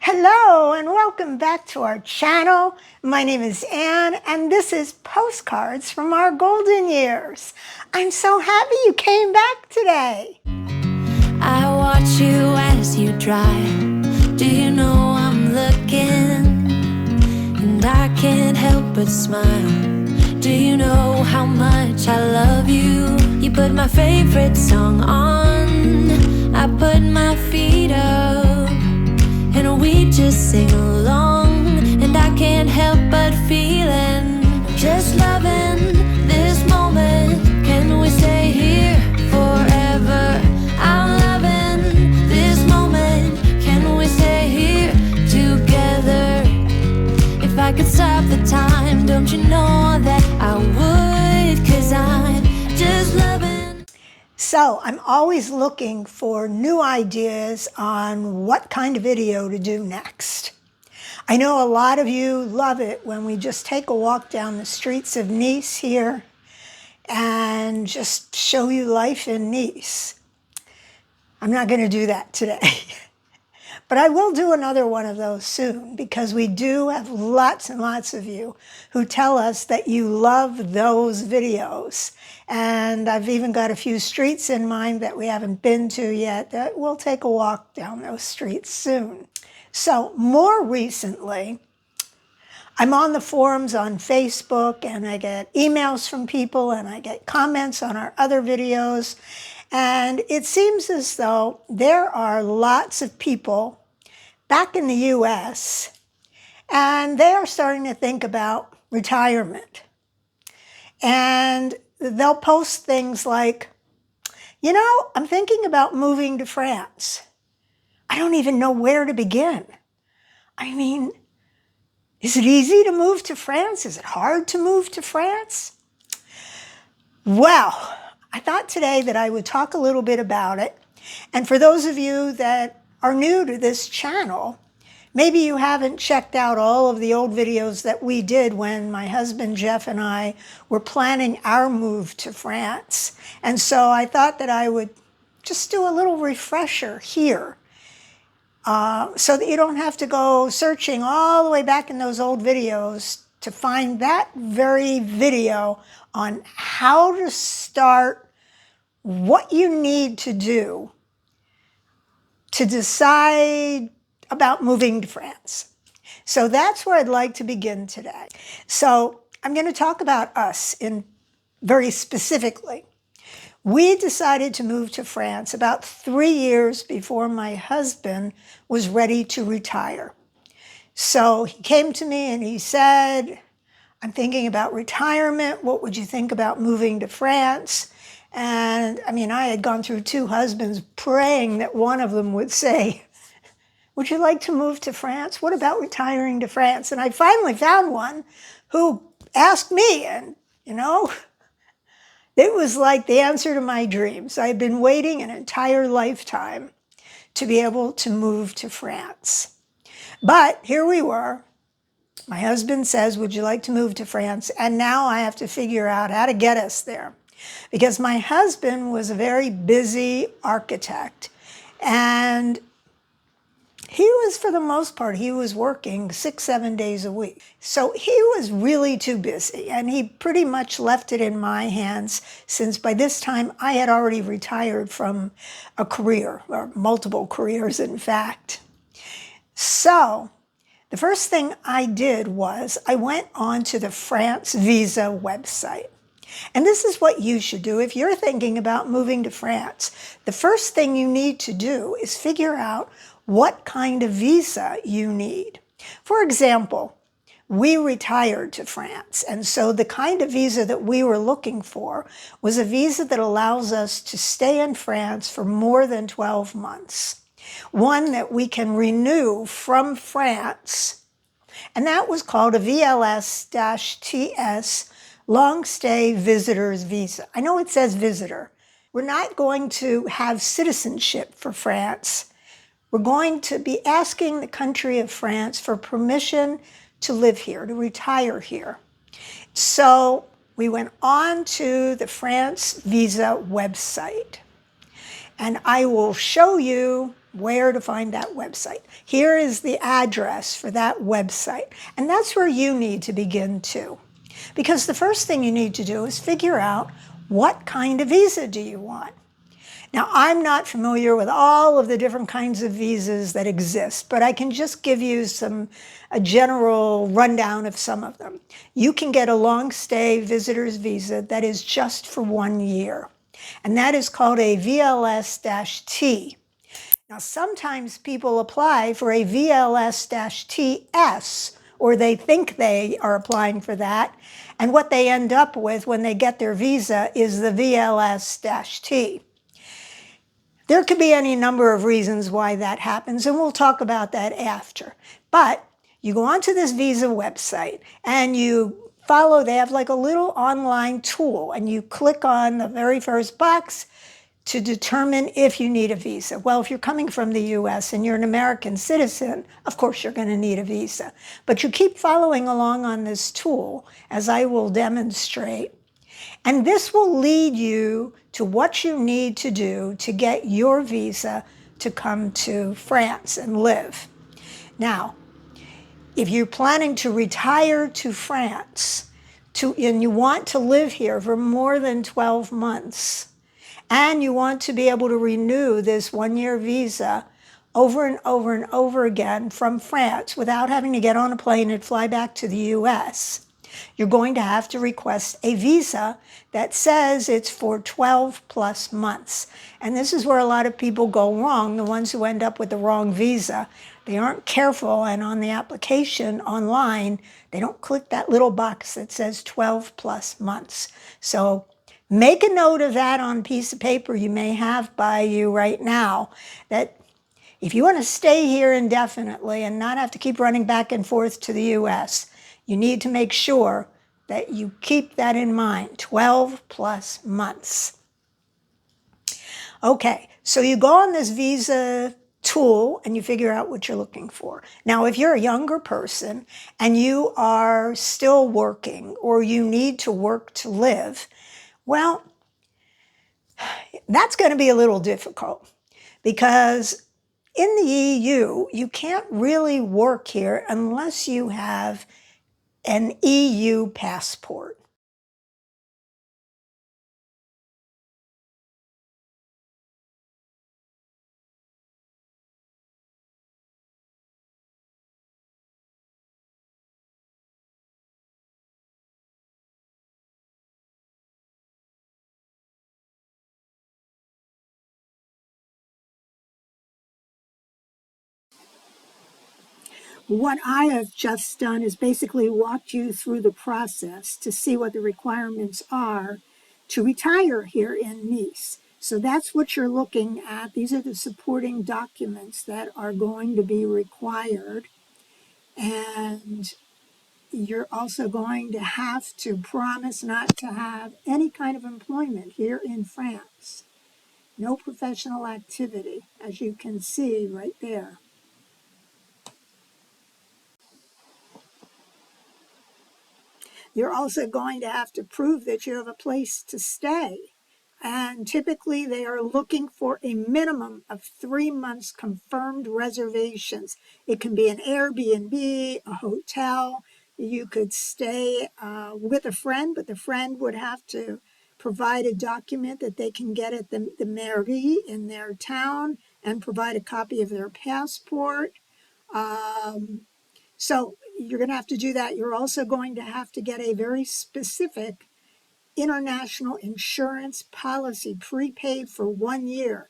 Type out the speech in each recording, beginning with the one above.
Hello and welcome back to our channel. My name is Anne and this is Postcards from Our Golden Years. I'm so happy you came back today. I watch you as you drive. Do you know I'm looking? And I can't help but smile. Do you know how much I love you? You put my favorite song on. I put my feet up. And we just sing along, and I can't help but feeling, just loving this moment. Can we stay here forever? I'm loving this moment. Can we stay here together? If I could stop the time, don't you know that I would? 'Cause I'm just loving. So I'm always looking for new ideas on what kind of video to do next. I know a lot of you love it when we just take a walk down the streets of Nice here and just show you life in Nice. I'm not going to do that today. But I will do another one of those soon because we do have lots and lots of you who tell us that you love those videos. And I've even got a few streets in mind that we haven't been to yet that we'll take a walk down those streets soon. So more recently, I'm on the forums on Facebook and I get emails from people and I get comments on our other videos. And it seems as though there are lots of people back in the US and they are starting to think about retirement. And they'll post things like, you know, I'm thinking about moving to France. I don't even know where to begin. I mean, is it easy to move to France? Is it hard to move to France? Well, I thought today that I would talk a little bit about it. And for those of you that are new to this channel, maybe you haven't checked out all of the old videos that we did when my husband Jeff and I were planning our move to France. And so I thought that I would just do a little refresher here so that you don't have to go searching all the way back in those old videos to find that very video on how to start, what you need to do to decide about moving to France. So that's where I'd like to begin today. So I'm going to talk about us very specifically. We decided to move to France about 3 years before my husband was ready to retire. So he came to me and he said, I'm thinking about retirement. What would you think about moving to France? And I mean, I had gone through 2 husbands praying that one of them would say, would you like to move to France? What about retiring to France? And I finally found one who asked me, and you know, it was like the answer to my dreams. I had been waiting an entire lifetime to be able to move to France. But here we were. My husband says, would you like to move to France? And now I have to figure out how to get us there. Because my husband was a very busy architect. And he was, for the most part, he was working 6-7 days a week. So he was really too busy. And he pretty much left it in my hands since by this time I had already retired from a career, or multiple careers, in fact. So the first thing I did was I went on to the France Visa website. And this is what you should do if you're thinking about moving to France. The first thing you need to do is figure out what kind of visa you need. For example, we retired to France, and so the kind of visa that we were looking for was a visa that allows us to stay in France for more than 12 months. One that we can renew from France, and that was called a VLS-TS long stay visitor's visa. I know it says visitor. We're not going to have citizenship for France. We're going to be asking the country of France for permission to live here, to retire here. So we went on to the France Visa website. And I will show you where to find that website. Here is the address for that website. And that's where you need to begin too. Because the first thing you need to do is figure out what kind of visa do you want. Now, I'm not familiar with all of the different kinds of visas that exist, but I can just give you a general rundown of some of them. You can get a long-stay visitor's visa that is just for 1 year, and that is called a VLS-T. Now, sometimes people apply for a VLS-TS, or they think they are applying for that, and what they end up with when they get their visa is the VLS-T. There could be any number of reasons why that happens, and we'll talk about that after. But you go onto this visa website and you follow, they have like a little online tool, and you click on the very first box to determine if you need a visa. Well, if you're coming from the US and you're an American citizen, of course you're going to need a visa. But you keep following along on this tool, as I will demonstrate. And this will lead you to what you need to do to get your visa to come to France and live. Now, if you're planning to retire to France, and you want to live here for more than 12 months, and you want to be able to renew this 1-year visa over and over and over again from France without having to get on a plane and fly back to the US, you're going to have to request a visa that says it's for 12 plus months. And this is where a lot of people go wrong, the ones who end up with the wrong visa. They aren't careful, and on the application online, they don't click that little box that says 12 plus months. So make a note of that on a piece of paper you may have by you right now, that if you want to stay here indefinitely and not have to keep running back and forth to the US, you need to make sure that you keep that in mind, 12 plus months. Okay, so you go on this visa tool and you figure out what you're looking for. Now, if you're a younger person and you are still working or you need to work to live, well, that's going to be a little difficult, because in the EU, you can't really work here unless you have an EU passport. What I have just done is basically walked you through the process to see what the requirements are to retire here in Nice. So that's what you're looking at. These are the supporting documents that are going to be required. And you're also going to have to promise not to have any kind of employment here in France. No professional activity, as you can see right there. You're also going to have to prove that you have a place to stay. And typically they are looking for a minimum of 3 months confirmed reservations. It can be an Airbnb, a hotel. You could stay with a friend, but the friend would have to provide a document that they can get at the mairie in their town and provide a copy of their passport. So you're going to have to do that. You're also going to have to get a very specific international insurance policy prepaid for 1 year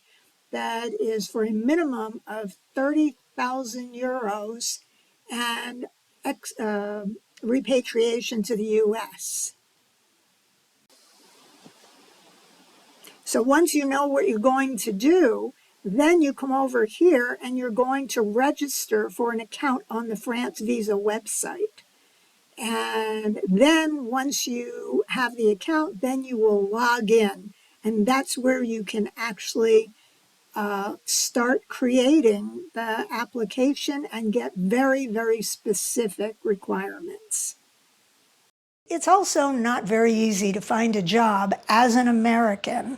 that is for a minimum of 30,000 euros and repatriation to the US. So once you know what you're going to do, then you come over here and you're going to register for an account on the France Visa website. And then once you have the account, then you will log in. And that's where you can actually start creating the application and get very, very specific requirements. It's also not very easy to find a job as an American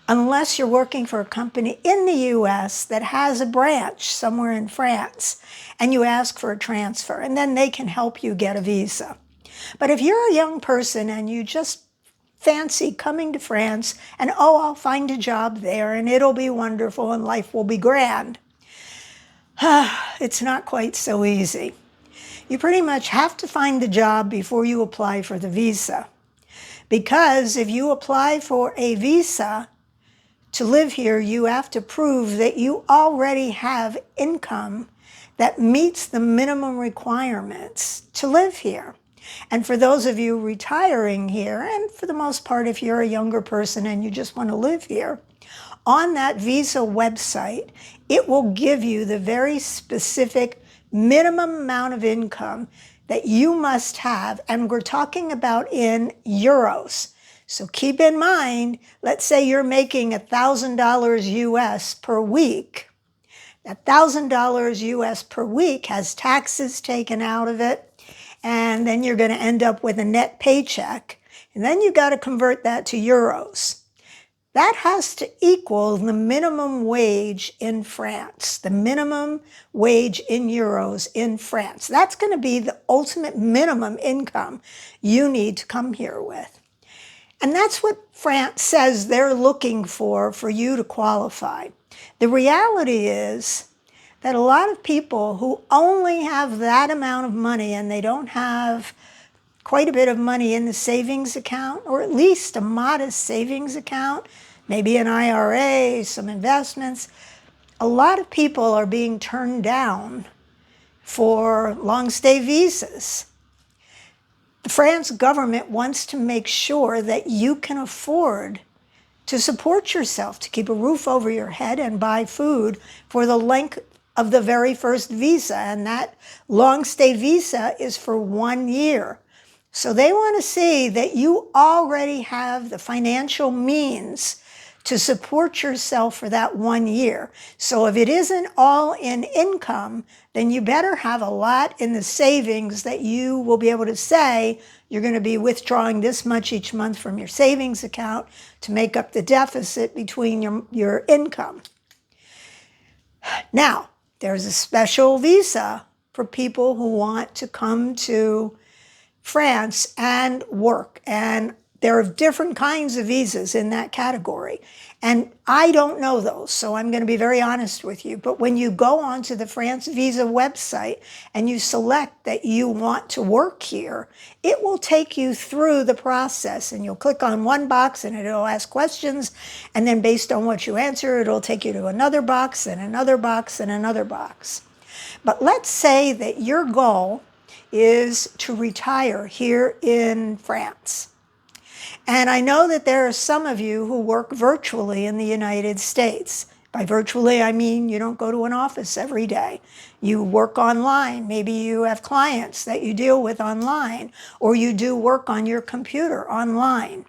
unless you're working for a company in the US that has a branch somewhere in France, and you ask for a transfer, and then they can help you get a visa. But if you're a young person and you just fancy coming to France and, oh, I'll find a job there and it'll be wonderful and life will be grand, it's not quite so easy. You pretty much have to find the job before you apply for the visa. Because if you apply for a visa to live here, you have to prove that you already have income that meets the minimum requirements to live here. And for those of you retiring here, and for the most part, if you're a younger person and you just want to live here, on that visa website, it will give you the very specific minimum amount of income that you must have. And we're talking about in euros. So keep in mind, let's say you're making $1,000 US per week. That $1,000 US per week has taxes taken out of it. And then you're going to end up with a net paycheck. And then you've got to convert that to euros. That has to equal the minimum wage in France, the minimum wage in euros in France. That's going to be the ultimate minimum income you need to come here with. And that's what France says they're looking for you to qualify. The reality is that a lot of people who only have that amount of money and they don't have quite a bit of money in the savings account, or at least a modest savings account, maybe an IRA, some investments, a lot of people are being turned down for long-stay visas. The France government wants to make sure that you can afford to support yourself, to keep a roof over your head and buy food for the length of the very first visa, and that long-stay visa is for 1 year. So they want to see that you already have the financial means to support yourself for that 1 year. So if it isn't all in income, then you better have a lot in the savings that you will be able to say you're going to be withdrawing this much each month from your savings account to make up the deficit between your income. Now, there's a special visa for people who want to come to France and work. And there are different kinds of visas in that category. And I don't know those, so I'm going to be very honest with you. But when you go onto the France visa website and you select that you want to work here, it will take you through the process. And you'll click on one box and it'll ask questions. And then based on what you answer, it'll take you to another box and another box and another box. But let's say that your goal is to retire here in France. And I know that there are some of you who work virtually in the United States. By virtually, I mean you don't go to an office every day. You work online. Maybe you have clients that you deal with online, or you do work on your computer online.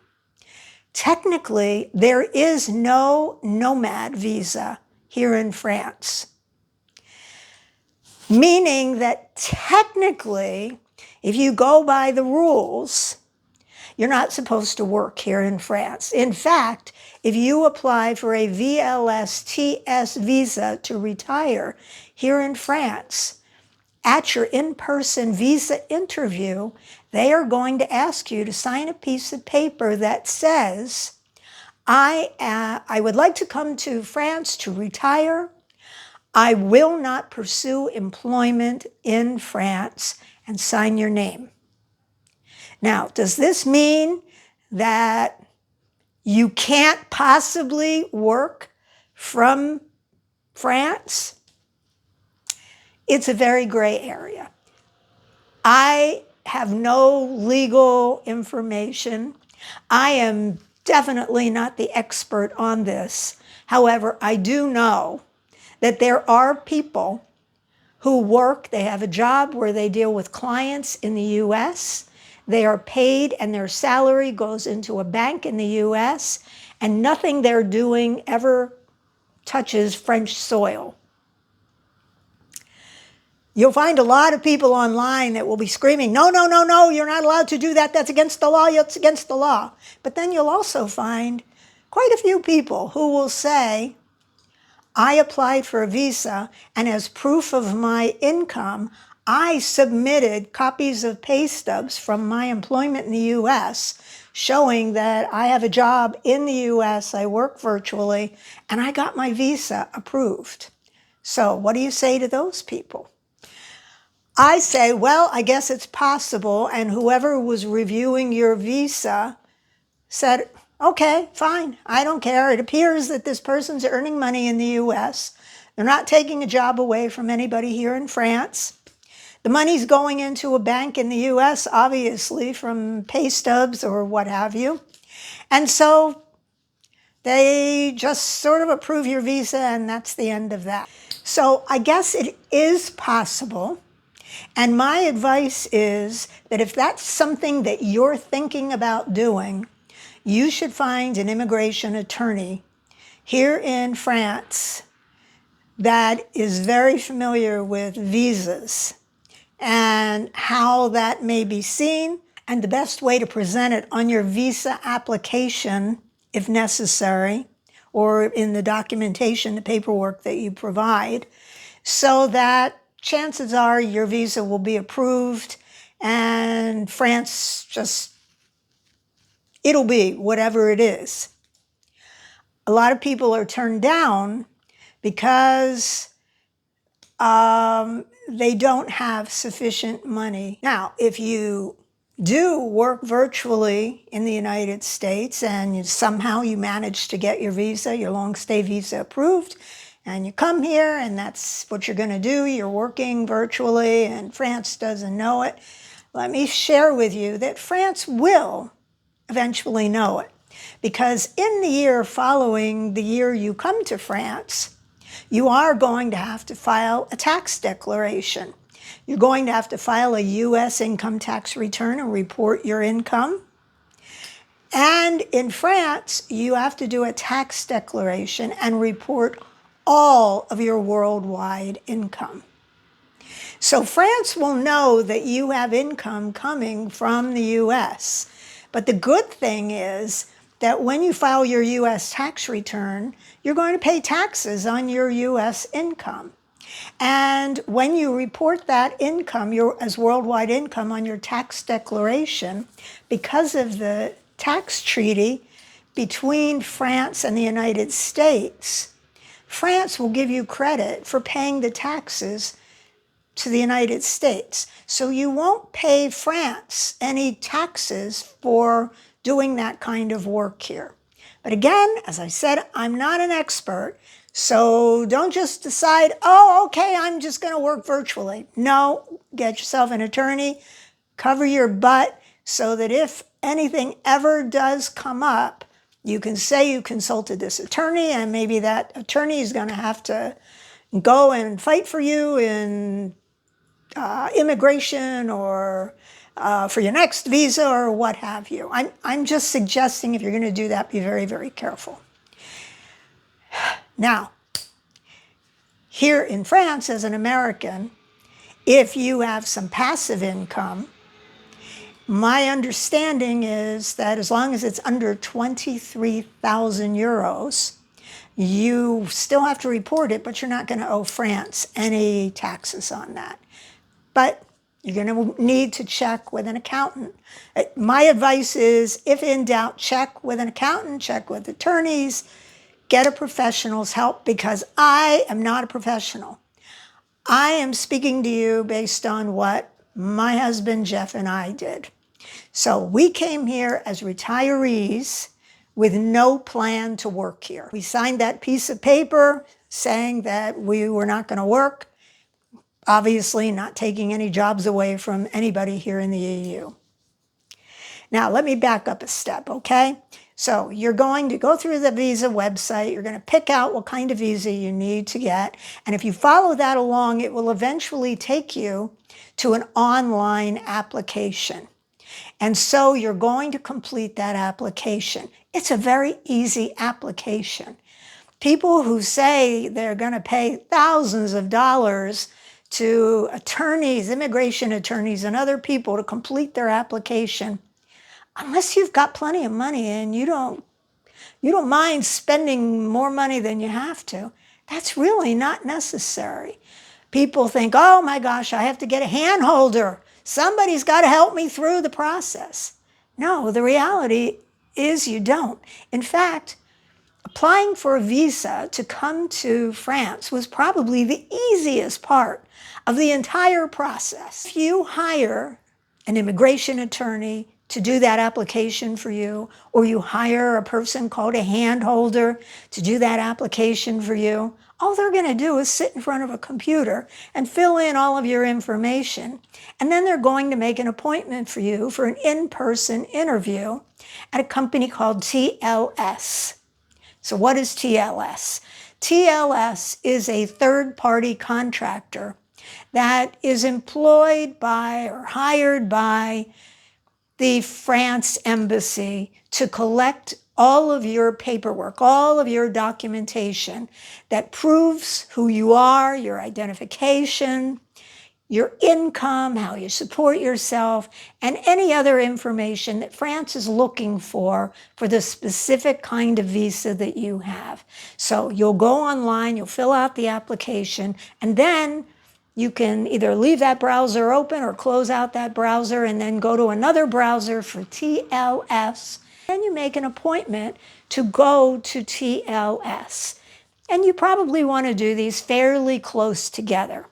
Technically, there is no nomad visa here in France. Meaning that technically, if you go by the rules, you're not supposed to work here in France. In fact, if you apply for a VLSTS visa to retire here in France, at your in-person visa interview, they are going to ask you to sign a piece of paper that says, I would like to come to France to retire. I will not pursue employment in France, and sign your name. Now, does this mean that you can't possibly work from France? It's a very gray area. I have no legal information. I am definitely not the expert on this. However, I do know that there are people who work, they have a job where they deal with clients in the US. They are paid and their salary goes into a bank in the US, and nothing they're doing ever touches French soil. You'll find a lot of people online that will be screaming, no, no, no, no, you're not allowed to do that. That's against the law. It's against the law. But then you'll also find quite a few people who will say, I applied for a visa, and as proof of my income, I submitted copies of pay stubs from my employment in the U.S. showing that I have a job in the U.S., I work virtually, and I got my visa approved. So what do you say to those people? I say, well, I guess it's possible, and whoever was reviewing your visa said, okay, fine, I don't care. It appears that this person's earning money in the U.S. They're not taking a job away from anybody here in France. The money's going into a bank in the U.S., obviously, from pay stubs or what have you. And so they just sort of approve your visa, and that's the end of that. So I guess it is possible. And my advice is that if that's something that you're thinking about doing, you should find an immigration attorney here in France that is very familiar with visas and how that may be seen, and the best way to present it on your visa application, if necessary, or in the documentation, the paperwork that you provide, so that chances are your visa will be approved and France just, it'll be whatever it is. A lot of people are turned down because they don't have sufficient money. Now, if you do work virtually in the United States and somehow you manage to get your visa, your long stay visa approved, and you come here and that's what you're going to do, you're working virtually and France doesn't know it, let me share with you that France will eventually know it. Because in the year following the year you come to France, you are going to have to file a tax declaration. You're going to have to file a U.S. income tax return and report your income. And in France, you have to do a tax declaration and report all of your worldwide income. So France will know that you have income coming from the U.S. But the good thing is that when you file your U.S. tax return, you're going to pay taxes on your U.S. income. And when you report that income, as worldwide income on your tax declaration, because of the tax treaty between France and the United States, France will give you credit for paying the taxes to the United States. So you won't pay France any taxes for doing that kind of work here. But again, as I said, I'm not an expert, so don't just decide, oh, okay, I'm just going to work virtually. No, get yourself an attorney, cover your butt, so that if anything ever does come up, you can say you consulted this attorney, and maybe that attorney is going to have to go and fight for you in immigration or for your next visa or what have you. I'm just suggesting if you're going to do that, be very, very careful. Now, here in France, as an American, if you have some passive income, my understanding is that as long as it's under 23,000 euros, you still have to report it, but you're not going to owe France any taxes on that. But you're going to need to check with an accountant. My advice is, if in doubt, check with an accountant, check with attorneys, get a professional's help, because I am not a professional. I am speaking to you based on what my husband Jeff and I did. So we came here as retirees with no plan to work here. We signed that piece of paper saying that we were not going to work, obviously not taking any jobs away from anybody here in the EU. Now, let me back up a step, okay? So you're going to go through the visa website. You're going to pick out what kind of visa you need to get. And if you follow that along, it will eventually take you to an online application. And so you're going to complete that application. It's a very easy application. People who say they're going to pay thousands of dollars to attorneys, immigration attorneys, and other people to complete their application, unless you've got plenty of money and you you don't mind spending more money than you have to. That's really not necessary. People think, oh my gosh, I have to get a hand holder. Somebody's got to help me through the process. No, the reality is you don't. In fact, applying for a visa to come to France was probably the easiest part of the entire process. If you hire an immigration attorney to do that application for you, or you hire a person called a hand holder to do that application for you, all they're going to do is sit in front of a computer and fill in all of your information. And then they're going to make an appointment for you for an in-person interview at a company called TLS. So what is TLS? TLS is a third-party contractor that is employed by or hired by the France embassy to collect all of your paperwork, all of your documentation that proves who you are, your identification, your income, how you support yourself, and any other information that France is looking for the specific kind of visa that you have. So you'll go online, you'll fill out the application, and then you can either leave that browser open or close out that browser and then go to another browser for TLS. Then you make an appointment to go to TLS. And you probably want to do these fairly close together.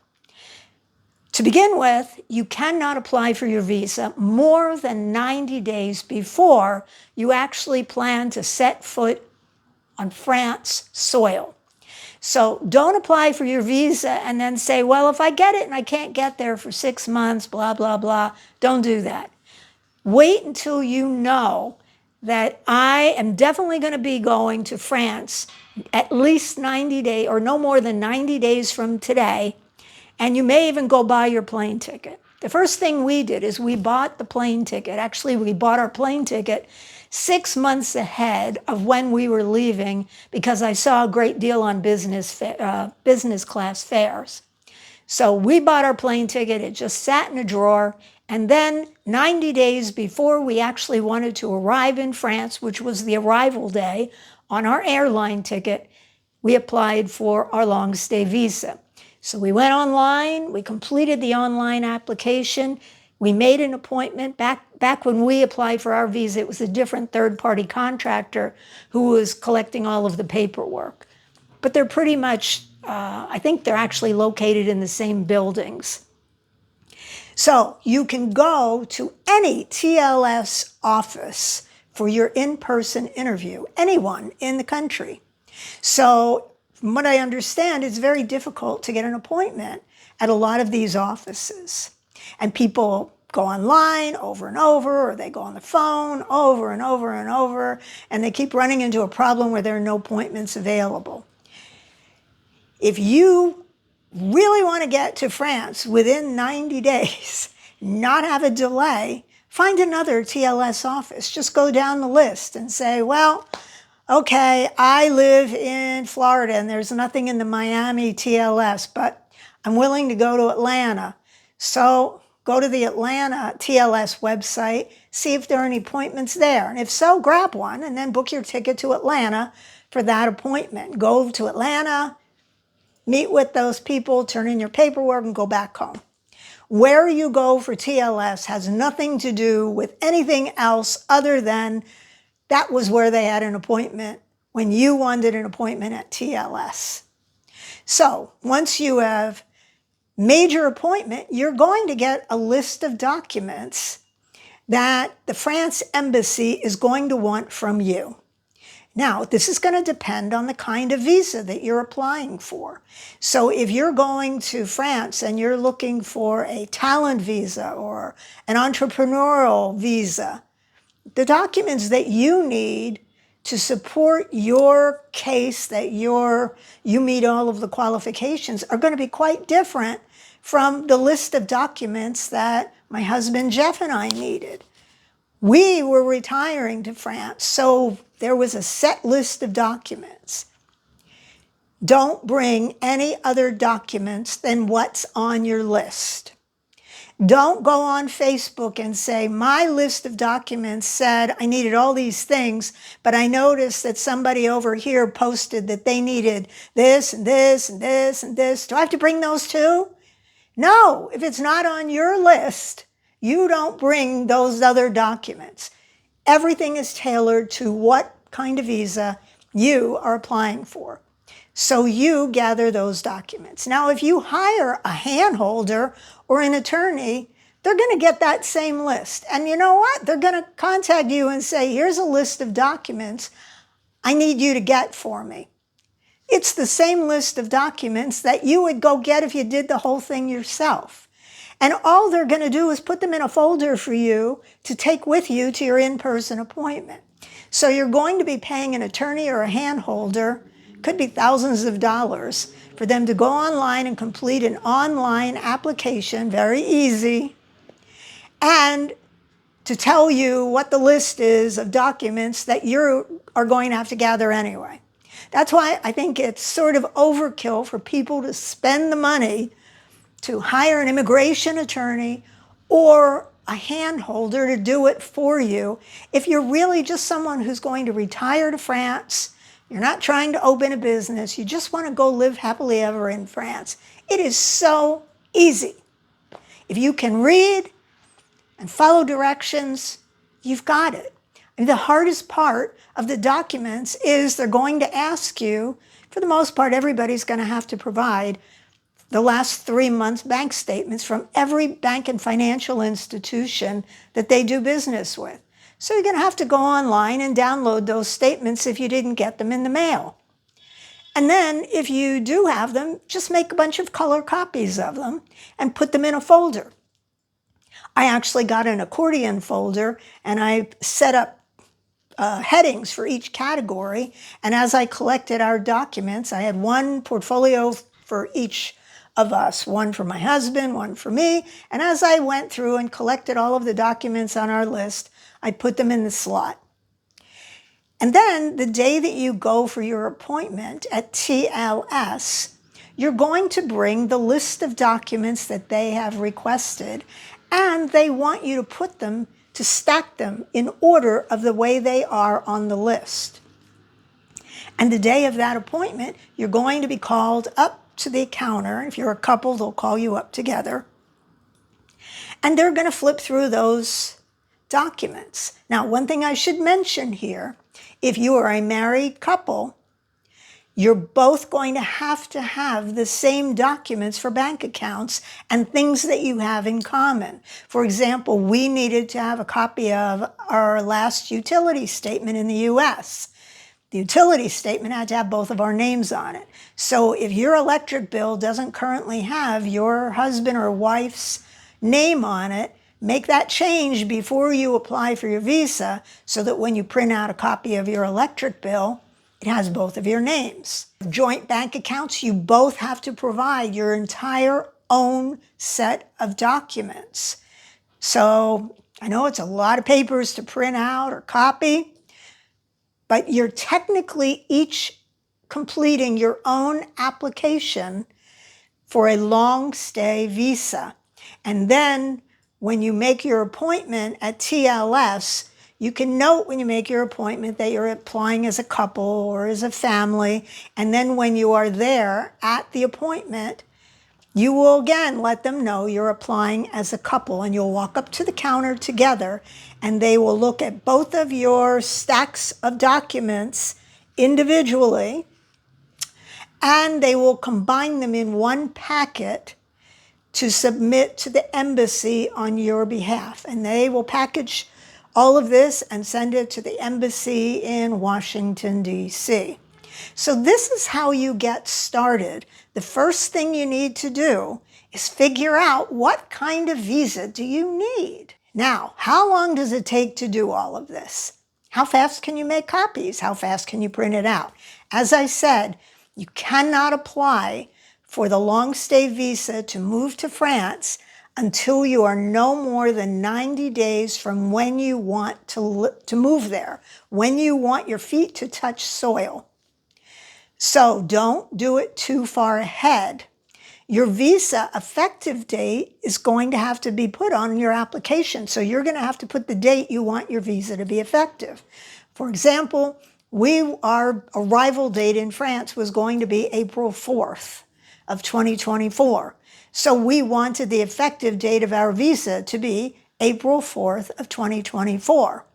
To begin with, you cannot apply for your visa more than 90 days before you actually plan to set foot on France soil. So don't apply for your visa and then say, well, if I get it and I can't get there for 6 months, blah, blah, blah. Don't do that. Wait until you know that I am definitely going to be going to France at least 90 days or no more than 90 days from today. And you may even go buy your plane ticket. The first thing we did is we bought the plane ticket. Actually, we bought our plane ticket 6 months ahead of when we were leaving because I saw a great deal on business class fares. So we bought our plane ticket. It just sat in a drawer. And then 90 days before we actually wanted to arrive in France, which was the arrival day on our airline ticket, we applied for our long stay visa. So we went online, we completed the online application, we made an appointment. Back when we applied for our visa, it was a different third-party contractor who was collecting all of the paperwork. But they're pretty much, I think they're actually located in the same buildings. So you can go to any TLS office for your in-person interview, anyone in the country. So from what I understand, it's very difficult to get an appointment at a lot of these offices. And people go online over and over, or they go on the phone over and over and over, and they keep running into a problem where there are no appointments available. If you really want to get to France within 90 days, not have a delay, find another TLS office. Just go down the list and say, well, okay, I live in Florida and there's nothing in the Miami TLS, but I'm willing to go to Atlanta. So go to the Atlanta TLS website, see if there are any appointments there. And if so, grab one and then book your ticket to Atlanta for that appointment. Go to Atlanta, meet with those people, turn in your paperwork, and go back home. Where you go for TLS has nothing to do with anything else other than that was where they had an appointment when you wanted an appointment at TLS. So once you have made your appointment, you're going to get a list of documents that the France embassy is going to want from you. Now, this is going to depend on the kind of visa that you're applying for. So if you're going to France and you're looking for a talent visa or an entrepreneurial visa, the documents that you need to support your case that you meet all of the qualifications are going to be quite different from the list of documents that my husband Jeff and I needed. We were retiring to France, so there was a set list of documents. Don't bring any other documents than what's on your list. Don't go on Facebook and say, my list of documents said I needed all these things, but I noticed that somebody over here posted that they needed this and this and this and this. Do I have to bring those too? No, if it's not on your list, you don't bring those other documents. Everything is tailored to what kind of visa you are applying for. So you gather those documents. Now, if you hire a handholder or an attorney, they're going to get that same list. And you know what? They're going to contact you and say, here's a list of documents I need you to get for me. It's the same list of documents that you would go get if you did the whole thing yourself. And all they're going to do is put them in a folder for you to take with you to your in-person appointment. So you're going to be paying an attorney or a handholder, could be thousands of dollars, for them to go online and complete an online application, very easy, and to tell you what the list is of documents that you are going to have to gather anyway. That's why I think it's sort of overkill for people to spend the money to hire an immigration attorney or a handholder to do it for you if you're really just someone who's going to retire to France. You're not trying to open a business. You just want to go live happily ever in France. It is so easy. If you can read and follow directions, you've got it. And the hardest part of the documents is they're going to ask you, for the most part, everybody's going to have to provide the last 3 months' bank statements from every bank and financial institution that they do business with. So you're going to have to go online and download those statements if you didn't get them in the mail. And then if you do have them, just make a bunch of color copies of them and put them in a folder. I actually got an accordion folder and I set up headings for each category. And as I collected our documents, I had one portfolio for each of us, one for my husband, one for me. And as I went through and collected all of the documents on our list, I put them in the slot. And then the day that you go for your appointment at TLS, you're going to bring the list of documents that they have requested, and they want you to put them, to stack them in order of the way they are on the list. And the day of that appointment, you're going to be called up to the counter. If you're a couple, they'll call you up together. And they're going to flip through those documents. Now, one thing I should mention here, if you are a married couple, you're both going to have the same documents for bank accounts and things that you have in common. For example, we needed to have a copy of our last utility statement in the U.S. The utility statement had to have both of our names on it. So if your electric bill doesn't currently have your husband or wife's name on it, make that change before you apply for your visa so that when you print out a copy of your electric bill, it has both of your names. Joint bank accounts, you both have to provide your entire own set of documents. So I know it's a lot of papers to print out or copy, but you're technically each completing your own application for a long stay visa. And then when you make your appointment at TLS, you can note when you make your appointment that you're applying as a couple or as a family. And then when you are there at the appointment, you will again let them know you're applying as a couple, and you'll walk up to the counter together and they will look at both of your stacks of documents individually, and they will combine them in one packet to submit to the embassy on your behalf. And they will package all of this and send it to the embassy in Washington, D.C. So this is how you get started. The first thing you need to do is figure out what kind of visa do you need. Now, how long does it take to do all of this? How fast can you make copies? How fast can you print it out? As I said, you cannot apply for the long stay visa to move to France until you are no more than 90 days from when you want to move there, when you want your feet to touch soil. So don't do it too far ahead. your visa effective date is going to have to be put on your application. So you're going to have to put the date you want your visa to be effective. For example, our arrival date in France was going to be April 4th of 2024. So we wanted the effective date of our visa to be April 4th of 2024.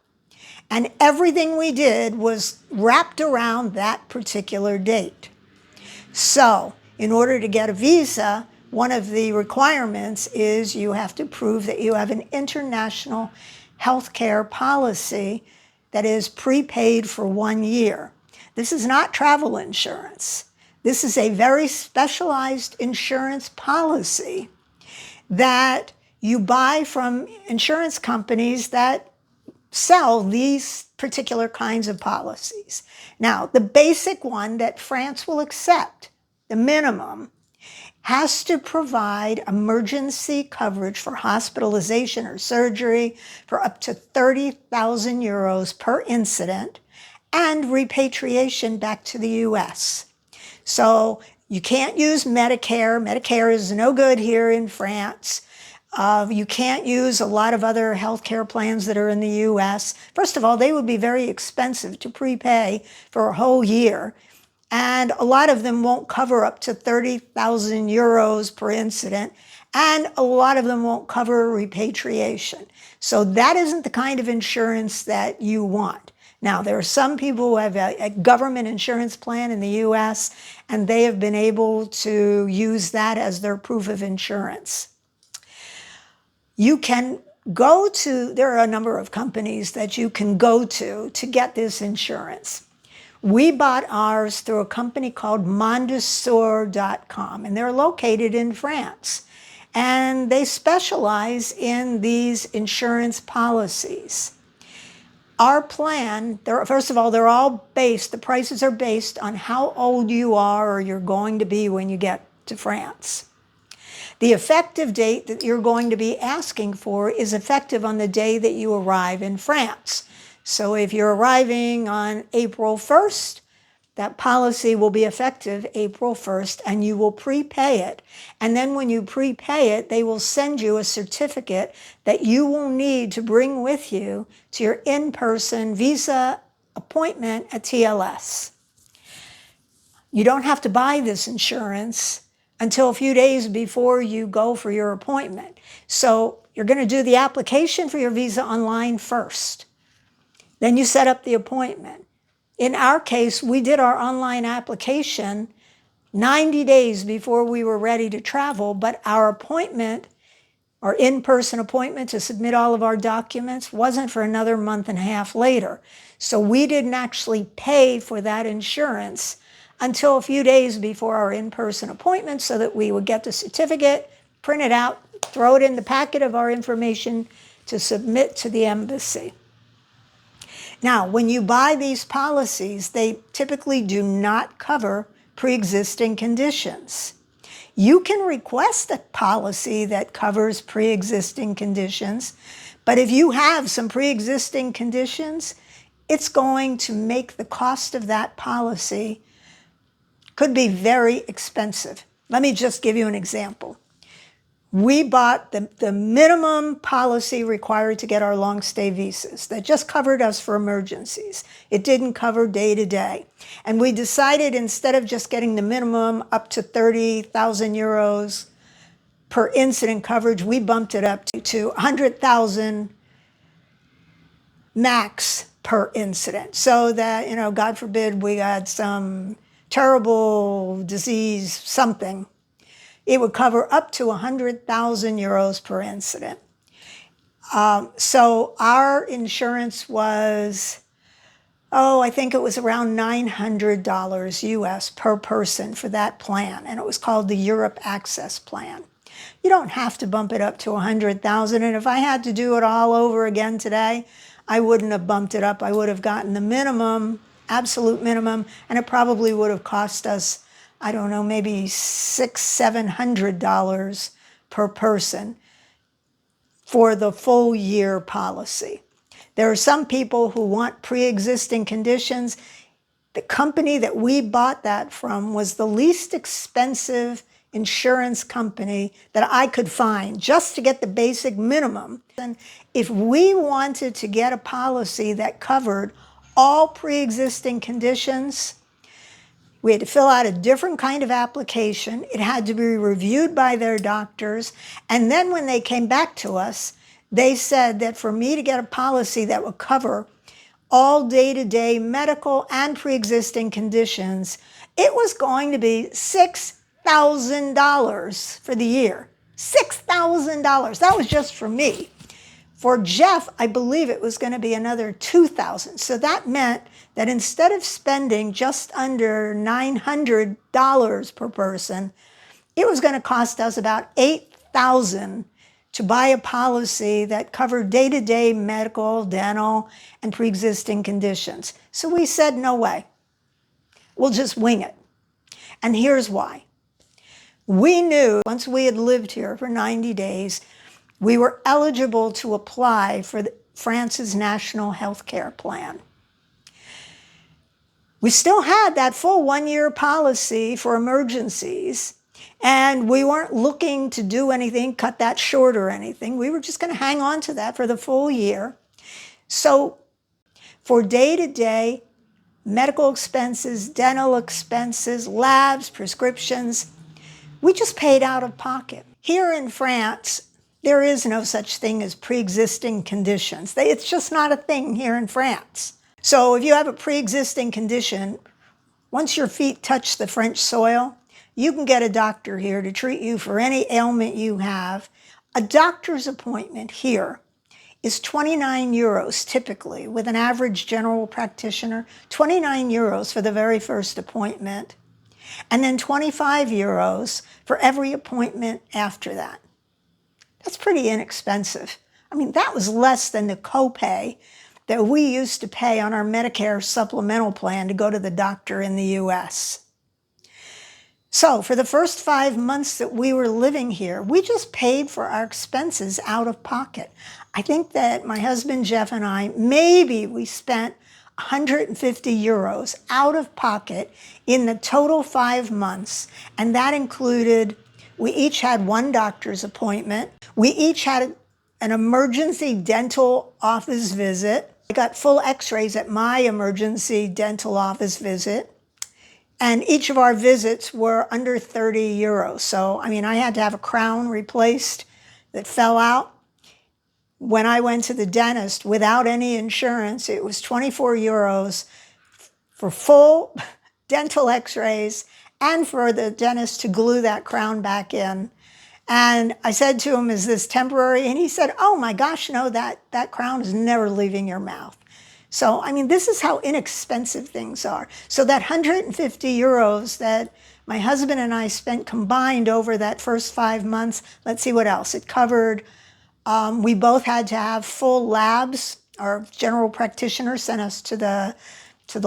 And everything we did was wrapped around that particular date. So in order to get a visa, one of the requirements is you have to prove that you have an international healthcare policy that is prepaid for 1 year. This is not travel insurance. This is a very specialized insurance policy that you buy from insurance companies that sell these particular kinds of policies. Now, the basic one that France will accept, the minimum, has to provide emergency coverage for hospitalization or surgery for up to 30,000 euros per incident and repatriation back to the US. So you can't use Medicare. Medicare is no good here in France. You can't use a lot of other healthcare plans that are in the US. First of all, they would be very expensive to prepay for a whole year. And a lot of them won't cover up to 30,000 euros per incident. And a lot of them won't cover repatriation. So that isn't the kind of insurance that you want. Now, there are some people who have a government insurance plan in the US, and they have been able to use that as their proof of insurance. You can go to, there are a number of companies that you can go to get this insurance. We bought ours through a company called Mondesur.com, and they're located in France. And they specialize in these insurance policies. Our plan, first of all, they're all based, the prices are based on how old you are or you're going to be when you get to France. The effective date that you're going to be asking for is effective on the day that you arrive in France. So if you're arriving on April 1st, that policy will be effective April 1st, and you will prepay it. And then when you prepay it, they will send you a certificate that you will need to bring with you to your in-person visa appointment at TLS. You don't have to buy this insurance until a few days before you go for your appointment. So you're going to do the application for your visa online first. Then you set up the appointment. In our case, we did our online application 90 days before we were ready to travel, but our appointment, our in-person appointment to submit all of our documents, wasn't for another month and a half later. So we didn't actually pay for that insurance until a few days before our in-person appointment so that we would get the certificate, print it out, throw it in the packet of our information to submit to the embassy. Now, when you buy these policies, they typically do not cover pre-existing conditions. You can request a policy that covers pre-existing conditions, but if you have some pre-existing conditions, it's going to make the cost of that policy could be very expensive. Let me just give you an example. We bought the minimum policy required to get our long stay visas that just covered us for emergencies. It didn't cover day to day. And we decided instead of just getting the minimum up to 30,000 euros per incident coverage, we bumped it up to 100,000 max per incident. So that, God forbid we got some terrible disease, something, it would cover up to 100,000 euros per incident. So our insurance was, I think it was around $900 US per person for that plan. And it was called the Europe Access Plan. You don't have to bump it up to 100,000. And if I had to do it all over again today, I wouldn't have bumped it up. I would have gotten the minimum, absolute minimum, and it probably would have cost us, I don't know, maybe $600-700 per person for the full year policy. There are some people who want pre-existing conditions. The company that we bought that from was the least expensive insurance company that I could find just to get the basic minimum. And if we wanted to get a policy that covered all pre-existing conditions, we had to fill out a different kind of application. It had to be reviewed by their doctors. And then when they came back to us, they said that for me to get a policy that would cover all day-to-day medical and pre-existing conditions, it was going to be $6,000 for the year. $6,000. That was just for me. For Jeff, I believe it was going to be another $2,000. So that meant that instead of spending just under $900 per person, it was going to cost us about $8,000 to buy a policy that covered day-to-day medical, dental, and pre-existing conditions. So we said, no way. We'll just wing it. And here's why. We knew once we had lived here for 90 days, we were eligible to apply for France's national health care plan. We still had that full one-year policy for emergencies, and we weren't looking to do anything, cut that short or anything. We were just going to hang on to that for the full year. So for day-to-day medical expenses, dental expenses, labs, prescriptions, we just paid out of pocket. Here in France, there is no such thing as pre-existing conditions. It's just not a thing here in France. So if you have a pre-existing condition, once your feet touch the French soil, you can get a doctor here to treat you for any ailment you have. A doctor's appointment here is 29 euros typically, with an average general practitioner, 29 euros for the very first appointment, and then 25 euros for every appointment after that. That's pretty inexpensive. I mean, that was less than the copay that we used to pay on our Medicare supplemental plan to go to the doctor in the US. So for the first 5 months that we were living here, we just paid for our expenses out of pocket. I think that my husband Jeff and I, maybe we spent 150 euros out of pocket in the total 5 months. And that included, we each had one doctor's appointment. We each had an emergency dental office visit. I got full x-rays at my emergency dental office visit. And each of our visits were under 30 euros. So, I mean, I had to have a crown replaced that fell out. When I went to the dentist without any insurance, it was 24 euros for full dental x-rays and for the dentist to glue that crown back in. And I said to him, is this temporary? And he said, oh my gosh, no, that crown is never leaving your mouth. So, I mean, this is how inexpensive things are. So that 150 euros that my husband and I spent combined over that first 5 months, let's see what else. It covered, we both had to have full labs. Our general practitioner sent us to the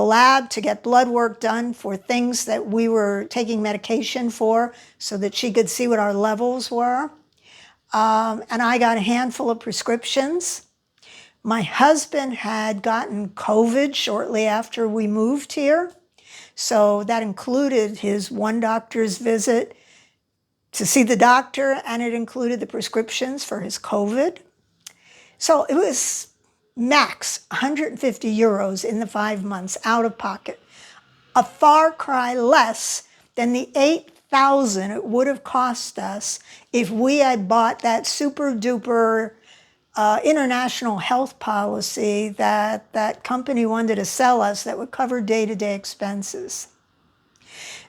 lab to get blood work done for things that we were taking medication for so that she could see what our levels were. And I got a handful of prescriptions. My husband had gotten COVID shortly after we moved here. So that included his one doctor's visit to see the doctor, and it included the prescriptions for his COVID. So it was max 150 euros in the 5 months out of pocket. A far cry less than the 8,000 it would have cost us if we had bought that super duper international health policy that company wanted to sell us that would cover day-to-day expenses.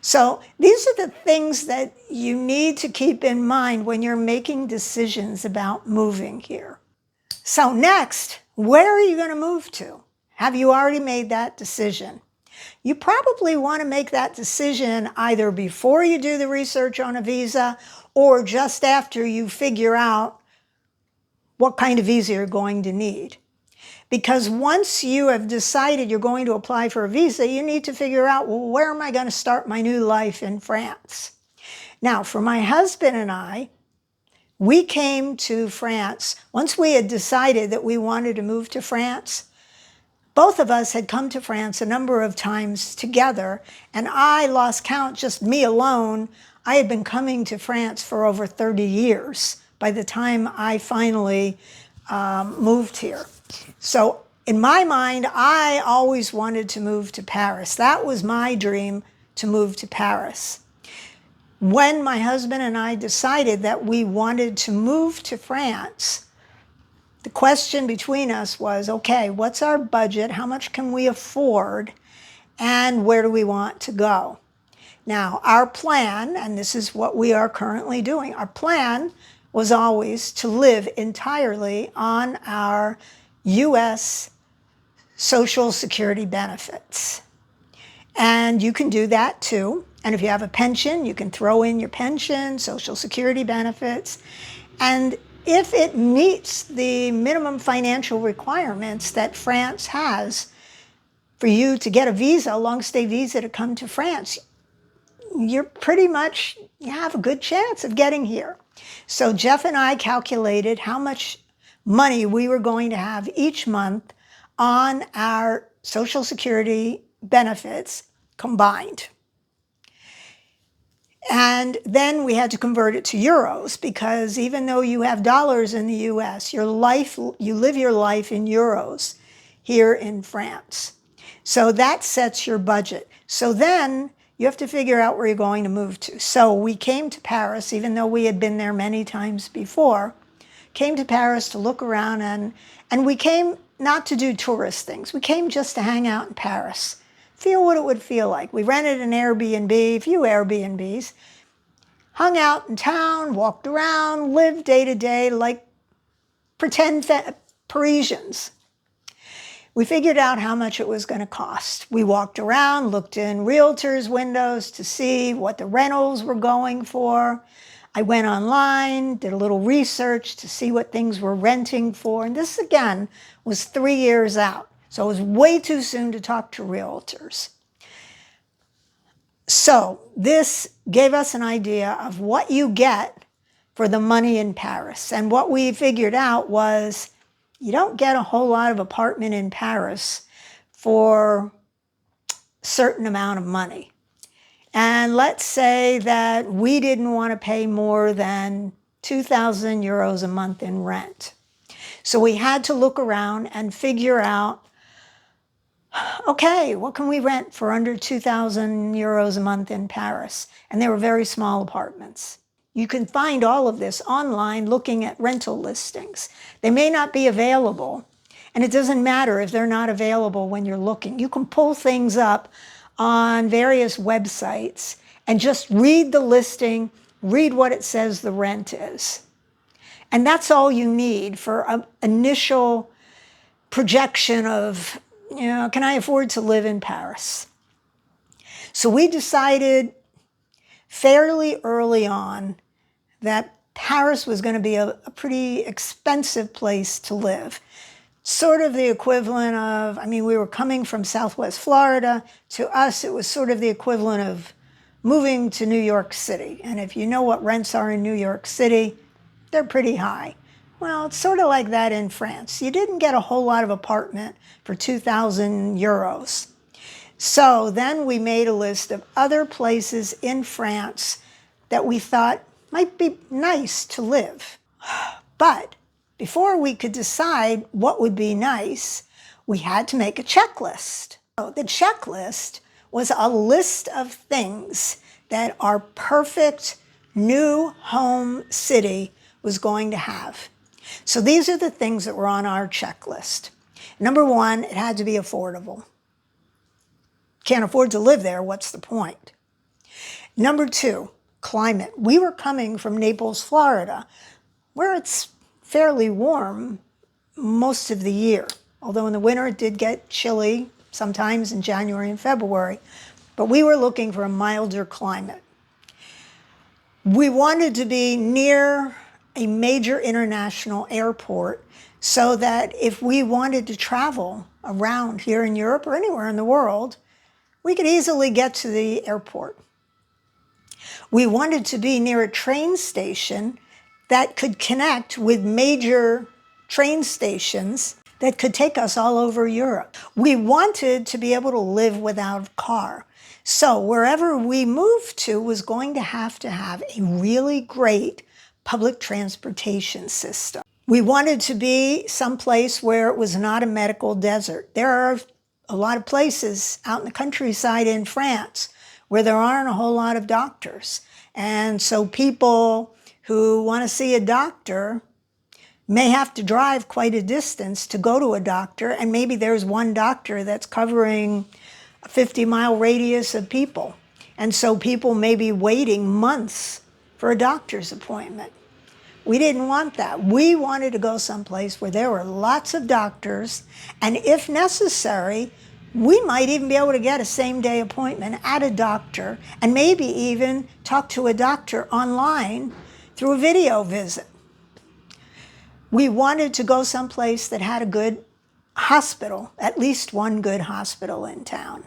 So these are the things that you need to keep in mind when you're making decisions about moving here. So next, where are you going to move to? Have you already made that decision? You probably want to make that decision either before you do the research on a visa or just after you figure out what kind of visa you're going to need. Because once you have decided you're going to apply for a visa, you need to figure out, well, where am I going to start my new life in France? Now, for my husband and I, we came to France. Once we had decided that we wanted to move to France, both of us had come to France a number of times together, and I lost count, just me alone. I had been coming to France for over 30 years by the time I finally moved here. So in my mind, I always wanted to move to Paris. That was my dream, to move to Paris. When my husband and I decided that we wanted to move to France, the question between us was, okay, what's our budget? How much can we afford? And where do we want to go? Now, our plan, and this is what we are currently doing, our plan was always to live entirely on our U.S. Social Security benefits. And you can do that too. And if you have a pension, you can throw in your pension, Social Security benefits. And if it meets the minimum financial requirements that France has for you to get a visa, a long-stay visa to come to France, you have a good chance of getting here. So Jeff and I calculated how much money we were going to have each month on our Social Security benefits combined. And then we had to convert it to euros, because even though you have dollars in the US, you live your life in euros here in France. So that sets your budget. So then you have to figure out where you're going to move to. So we came to Paris, even though we had been there many times before, came to Paris to look around, and we came not to do tourist things. We came just to hang out in Paris, feel what it would feel like. We rented an Airbnb, a few Airbnbs, hung out in town, walked around, lived day to day like pretend Parisians. We figured out how much it was going to cost. We walked around, looked in realtors' windows to see what the rentals were going for. I went online, did a little research to see what things were renting for. And this, again, was 3 years out. So it was way too soon to talk to realtors. So this gave us an idea of what you get for the money in Paris. And what we figured out was you don't get a whole lot of apartment in Paris for a certain amount of money. And let's say that we didn't want to pay more than 2,000 euros a month in rent. So we had to look around and figure out, okay, what can we rent for under 2,000 euros a month in Paris? And they were very small apartments. You can find all of this online looking at rental listings. They may not be available, and it doesn't matter if they're not available when you're looking. You can pull things up on various websites and just read the listing, read what it says the rent is. And that's all you need for an initial projection of, can I afford to live in Paris? So we decided fairly early on that Paris was going to be a pretty expensive place to live. Sort of the equivalent of, we were coming from Southwest Florida. To us, it was sort of the equivalent of moving to New York City. And if you know what rents are in New York City, they're pretty high. Well, it's sort of like that in France. You didn't get a whole lot of apartment for 2,000 euros. So then we made a list of other places in France that we thought might be nice to live. But before we could decide what would be nice, we had to make a checklist. So the checklist was a list of things that our perfect new home city was going to have. So these are the things that were on our checklist. Number one, it had to be affordable. Can't afford to live there, what's the point? Number two, climate. We were coming from Naples, Florida, where it's fairly warm most of the year. Although in the winter it did get chilly, sometimes in January and February, but we were looking for a milder climate. We wanted to be near a major international airport so that if we wanted to travel around here in Europe or anywhere in the world, we could easily get to the airport. We wanted to be near a train station that could connect with major train stations that could take us all over Europe. We wanted to be able to live without a car. So wherever we moved to was going to have a really great public transportation system. We wanted to be someplace where it was not a medical desert. There are a lot of places out in the countryside in France where there aren't a whole lot of doctors. And so people who want to see a doctor may have to drive quite a distance to go to a doctor, and maybe there's one doctor that's covering a 50-mile radius of people. And so people may be waiting months for a doctor's appointment. We didn't want that. We wanted to go someplace where there were lots of doctors, and if necessary, we might even be able to get a same-day appointment at a doctor, and maybe even talk to a doctor online through a video visit. We wanted to go someplace that had a good hospital, at least one good hospital in town.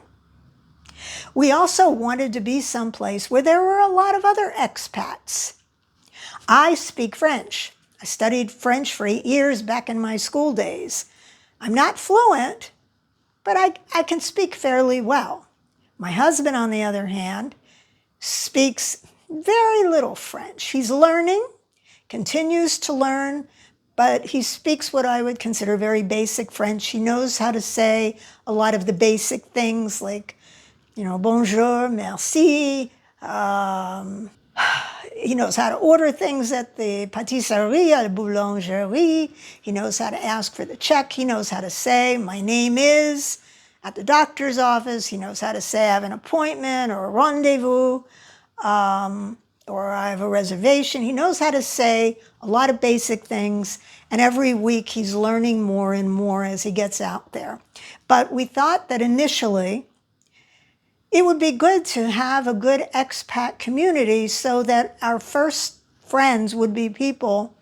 We also wanted to be someplace where there were a lot of other expats. I speak French. I studied French for 8 years back in my school days. I'm not fluent, but I can speak fairly well. My husband, on the other hand, speaks very little French. He's learning, continues to learn, but he speaks what I would consider very basic French. He knows how to say a lot of the basic things like, bonjour, merci. He knows how to order things at the pâtisserie, at the boulangerie. He knows how to ask for the check. He knows how to say, my name is, at the doctor's office. He knows how to say, I have an appointment or a rendezvous, or I have a reservation. He knows how to say a lot of basic things, and every week he's learning more and more as he gets out there. But we thought that initially it would be good to have a good expat community so that our first friends would be people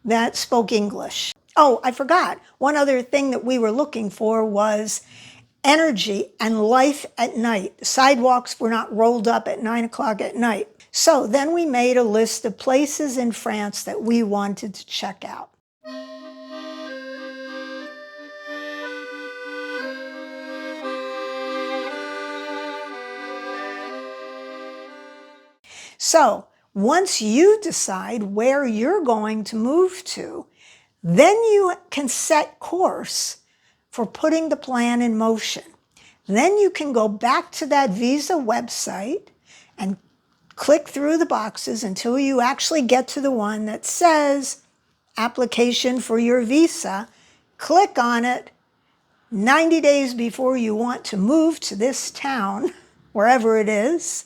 that spoke English. Oh, I forgot. One other thing that we were looking for was energy and life at night. The sidewalks were not rolled up at 9 o'clock at night. So then we made a list of places in France that we wanted to check out. So once you decide where you're going to move to, then you can set course for putting the plan in motion. Then you can go back to that visa website and click through the boxes until you actually get to the one that says application for your visa. Click on it 90 days before you want to move to this town, wherever it is,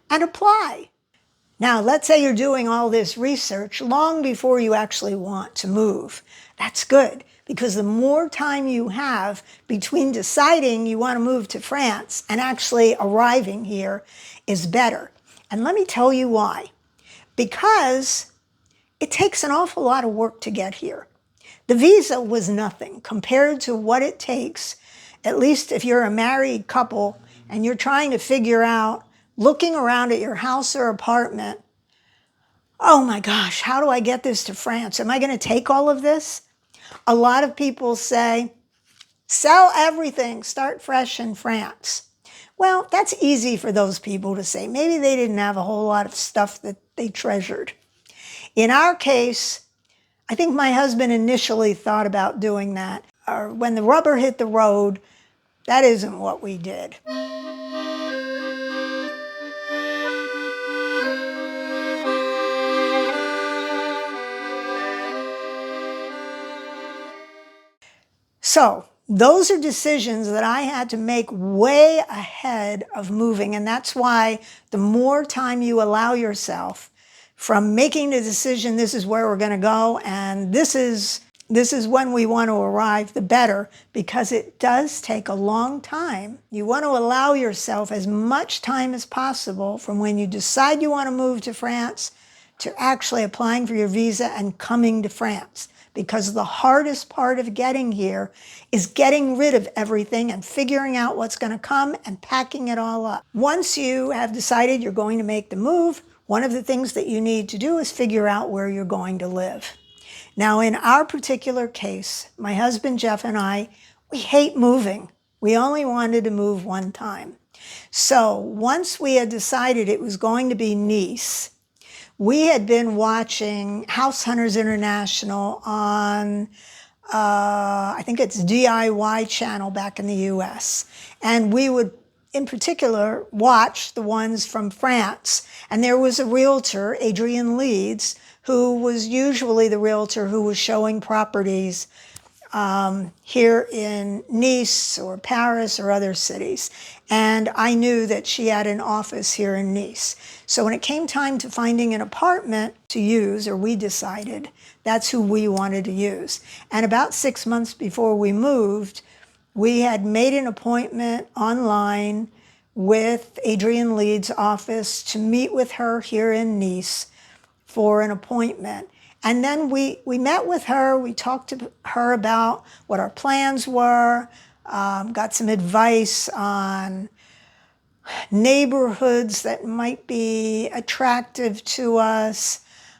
and apply. Now, let's say you're doing all this research long before you actually want to move. That's good, because the more time you have between deciding you want to move to France and actually arriving here is better. And let me tell you why. Because it takes an awful lot of work to get here. The visa was nothing compared to what it takes, at least if you're a married couple and you're trying to figure out, looking around at your house or apartment, oh my gosh, how do I get this to France? Am I going to take all of this? A lot of people say, sell everything, start fresh in France. Well, that's easy for those people to say. Maybe they didn't have a whole lot of stuff that they treasured. In our case, I think my husband initially thought about doing that. When the rubber hit the road, that isn't what we did. So those are decisions that I had to make way ahead of moving. And that's why the more time you allow yourself from making the decision, this is where we're going to go, and this is when we want to arrive, the better, because it does take a long time. You want to allow yourself as much time as possible from when you decide you want to move to France to actually applying for your visa and coming to France. Because the hardest part of getting here is getting rid of everything and figuring out what's going to come and packing it all up. Once you have decided you're going to make the move, one of the things that you need to do is figure out where you're going to live. Now, in our particular case, my husband Jeff and I, we hate moving. We only wanted to move one time. So once we had decided it was going to be Nice, we had been watching House Hunters International on, I think it's DIY channel back in the US. And we would, in particular, watch the ones from France. And there was a realtor, Adrian Leeds, who was usually the realtor who was showing properties here in Nice or Paris or other cities. And I knew that she had an office here in Nice. So when it came time to finding an apartment to use, or we decided, that's who we wanted to use. And about 6 months before we moved, we had made an appointment online with Adrian Leeds' office to meet with her here in Nice for an appointment. And then we met with her, we talked to her about what our plans were, got some advice on neighborhoods that might be attractive to us.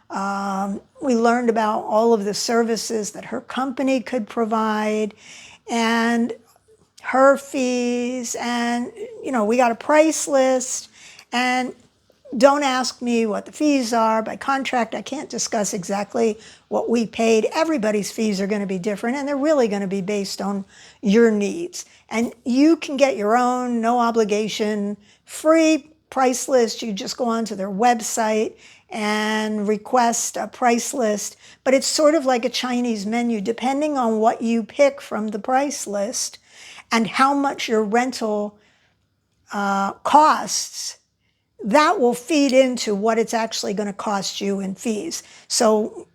We learned about all of the services that her company could provide and her fees, and we got a price list. And don't ask me what the fees are. By contract, I can't discuss exactly what we paid. Everybody's fees are going to be different, and they're really going to be based on your needs. And you can get your own, no obligation, free price list. You just go onto their website and request a price list. But it's sort of like a Chinese menu, depending on what you pick from the price list and how much your rental costs. That will feed into what it's actually going to cost you in fees. So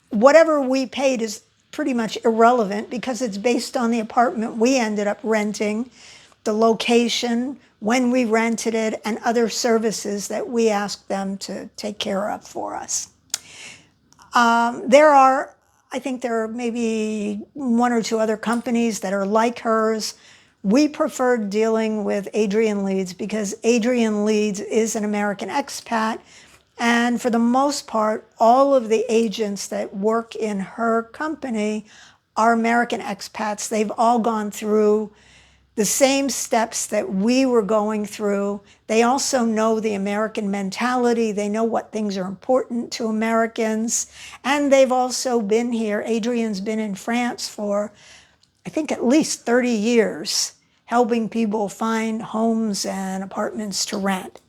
whatever we paid is pretty much irrelevant because it's based on the apartment we ended up renting, the location, when we rented it, and other services that we asked them to take care of for us. I think there are maybe one or two other companies that are like hers. We preferred dealing with Adrian Leeds because Adrian Leeds is an American expat. And for the most part, all of the agents that work in her company are American expats. They've all gone through the same steps that we were going through. They also know the American mentality. They know what things are important to Americans. And they've also been here. Adrian's been in France for, I think, at least 30 years, helping people find homes and apartments to rent.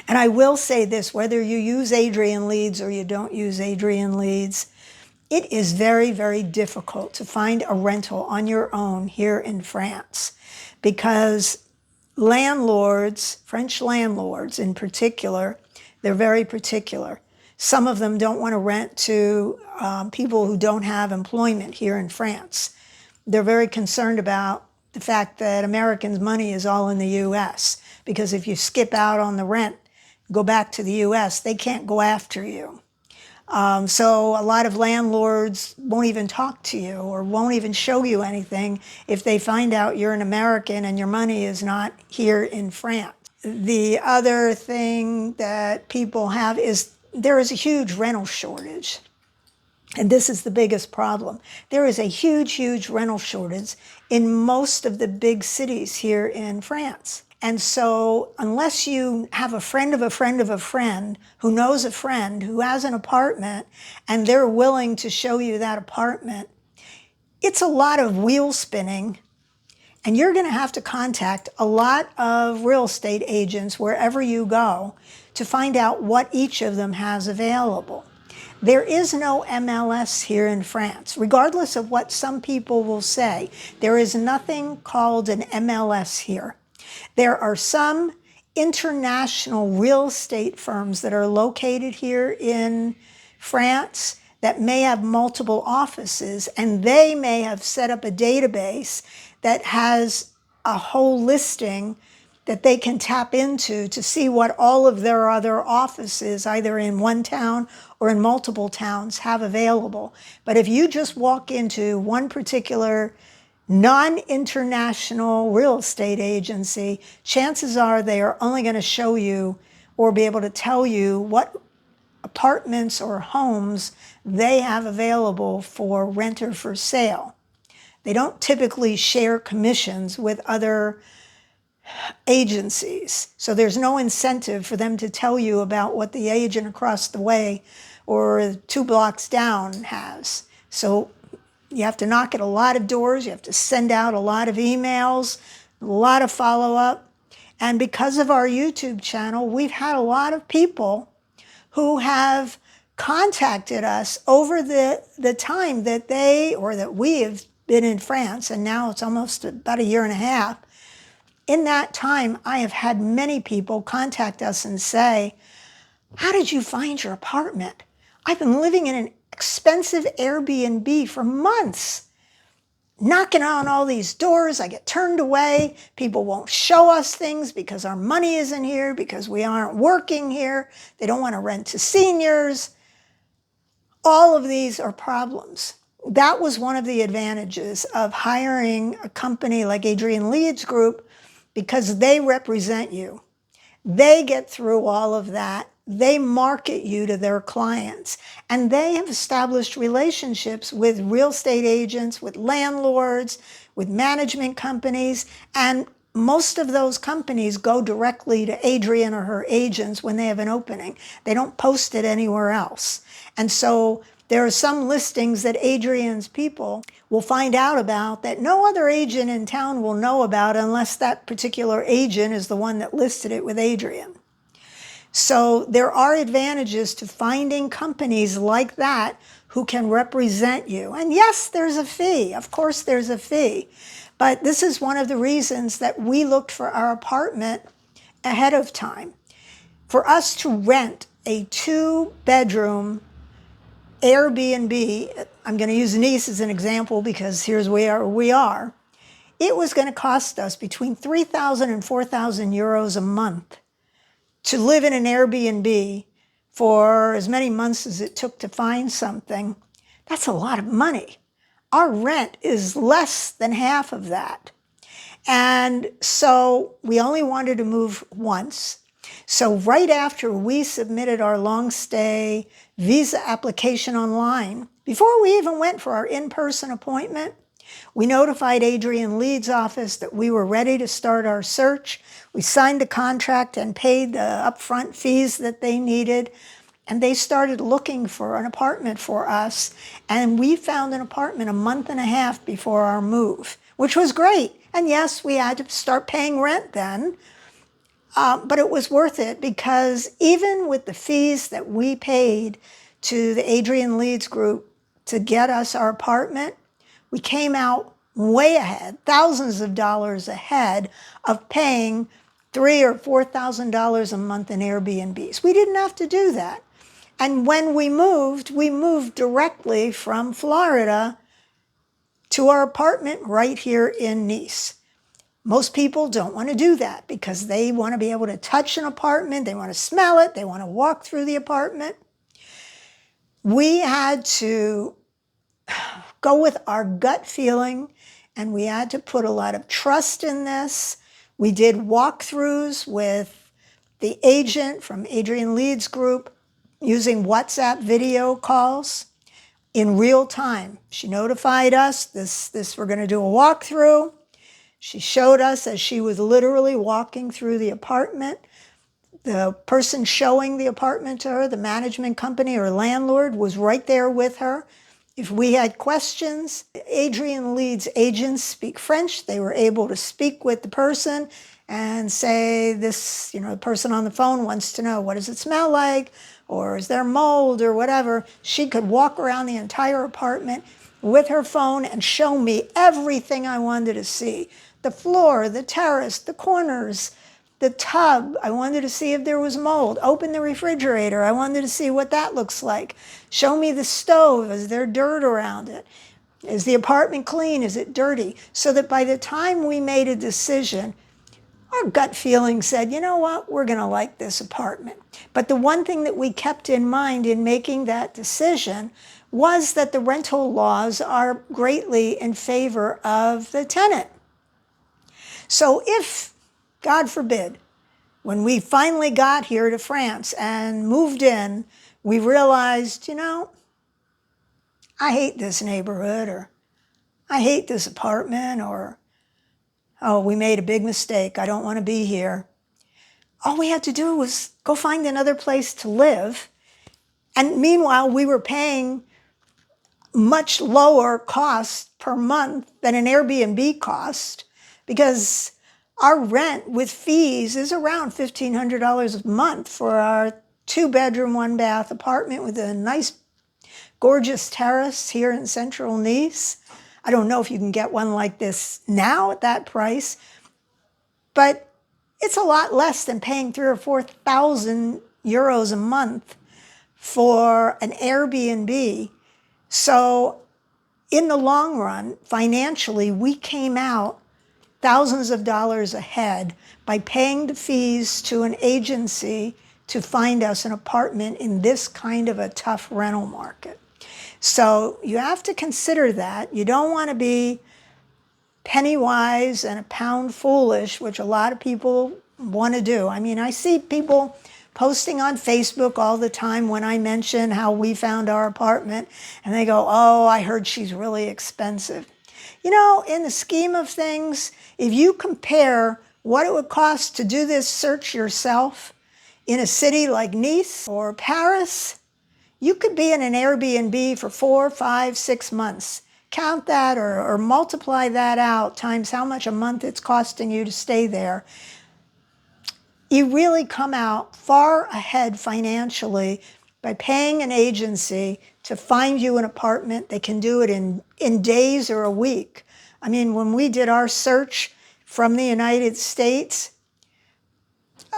And I will say this, whether you use Adrian Leeds or you don't use Adrian Leeds, it is very, very difficult to find a rental on your own here in France because landlords, French landlords in particular, they're very particular. Some of them don't want to rent to people who don't have employment here in France. They're very concerned about the fact that Americans' money is all in the U.S. because if you skip out on the rent, go back to the U.S., they can't go after you. So a lot of landlords won't even talk to you or won't even show you anything if they find out you're an American and your money is not here in France. The other thing that people have is there is a huge rental shortage. And this is the biggest problem. There is a huge, huge rental shortage in most of the big cities here in France. And so unless you have a friend of a friend of a friend who knows a friend who has an apartment and they're willing to show you that apartment, it's a lot of wheel spinning. And you're going to have to contact a lot of real estate agents wherever you go to find out what each of them has available. There is no MLS here in France. Regardless of what some people will say, there is nothing called an MLS here. There are some international real estate firms that are located here in France that may have multiple offices, and they may have set up a database that has a whole listing that they can tap into to see what all of their other offices, either in one town or in multiple towns, have available. But if you just walk into one particular non-international real estate agency, chances are they are only going to show you or be able to tell you what apartments or homes they have available for rent or for sale. They don't typically share commissions with other agencies. So there's no incentive for them to tell you about what the agent across the way or 2 blocks down has. So you have to knock at a lot of doors. You have to send out a lot of emails, a lot of follow-up. And because of our YouTube channel, we've had a lot of people who have contacted us over the time that they, or that we have been in France, and now it's almost about 1.5 years. In that time, I have had many people contact us and say, how did you find your apartment? I've been living in an expensive Airbnb for months, knocking on all these doors. I get turned away. People won't show us things because our money isn't here, because we aren't working here. They don't want to rent to seniors. All of these are problems. That was one of the advantages of hiring a company like Adrian Leeds Group, because they represent you. They get through all of that. They market you to their clients. And they have established relationships with real estate agents, with landlords, with management companies. And most of those companies go directly to Adrian or her agents when they have an opening. They don't post it anywhere else. And so there are some listings that Adrian's people will find out about that no other agent in town will know about unless that particular agent is the one that listed it with Adrian. So there are advantages to finding companies like that who can represent you. And yes, there's a fee. Of course, there's a fee. But this is one of the reasons that we looked for our apartment ahead of time. For us to rent a 2-bedroom Airbnb, I'm going to use Nice as an example because here's where we are, it was going to cost us between 3,000 and 4,000 euros a month to live in an Airbnb for as many months as it took to find something. That's a lot of money. Our rent is less than half of that. And so we only wanted to move once. So right after we submitted our long stay visa application online, before we even went for our in-person appointment, we notified Adrian Leeds' office that we were ready to start our search. We signed the contract and paid the upfront fees that they needed. And they started looking for an apartment for us. And we found an apartment 1.5 months before our move, which was great. And yes, we had to start paying rent then. But it was worth it because even with the fees that we paid to the Adrian Leeds Group to get us our apartment, we came out way ahead, thousands of dollars ahead of paying $3,000 or $4,000 a month in Airbnbs. We didn't have to do that. And when we moved directly from Florida to our apartment right here in Nice. Most people don't want to do that because they want to be able to touch an apartment, they want to smell it, they want to walk through the apartment. We had to go with our gut feeling, and we had to put a lot of trust in this. We did walkthroughs with the agent from Adrian Leeds Group using WhatsApp video calls in real time. She notified us this we're going to do a walkthrough. She showed us as she was literally walking through the apartment. The person showing the apartment to her, the management company or landlord, was right there with her. If we had questions, Adrian Leeds' agents speak French. They were able to speak with the person and say, this, the person on the phone wants to know, what does it smell like? Or is there mold or whatever? She could walk around the entire apartment with her phone and show me everything I wanted to see. The floor, the terrace, the corners, the tub. I wanted to see if there was mold. Open the refrigerator. I wanted to see what that looks like. Show me the stove. Is there dirt around it? Is the apartment clean? Is it dirty? So that by the time we made a decision, our gut feeling said, you know what, we're going to like this apartment. But the one thing that we kept in mind in making that decision was that the rental laws are greatly in favor of the tenant. So if, God forbid, when we finally got here to France and moved in, we realized, I hate this neighborhood, or I hate this apartment, or, oh, we made a big mistake, I don't want to be here. All we had to do was go find another place to live. And meanwhile, we were paying much lower cost per month than an Airbnb cost, because our rent with fees is around $1,500 a month for our 2-bedroom, 1-bath apartment with a nice, gorgeous terrace here in central Nice. I don't know if you can get one like this now at that price, but it's a lot less than paying 3,000 or 4,000 euros a month for an Airbnb. So in the long run, financially, we came out thousands of dollars ahead by paying the fees to an agency to find us an apartment in this kind of a tough rental market. So you have to consider that. You don't want to be penny wise and a pound foolish, which a lot of people want to do. I mean, I see people posting on Facebook all the time when I mention how we found our apartment, and they go, oh, I heard she's really expensive. In the scheme of things, if you compare what it would cost to do this search yourself in a city like Nice or Paris, you could be in an Airbnb for 4, 5, 6 months. Count that or multiply that out times how much a month it's costing you to stay there. You really come out far ahead financially by paying an agency to find you an apartment. They can do it in days or a week. I mean, when we did our search from the United States,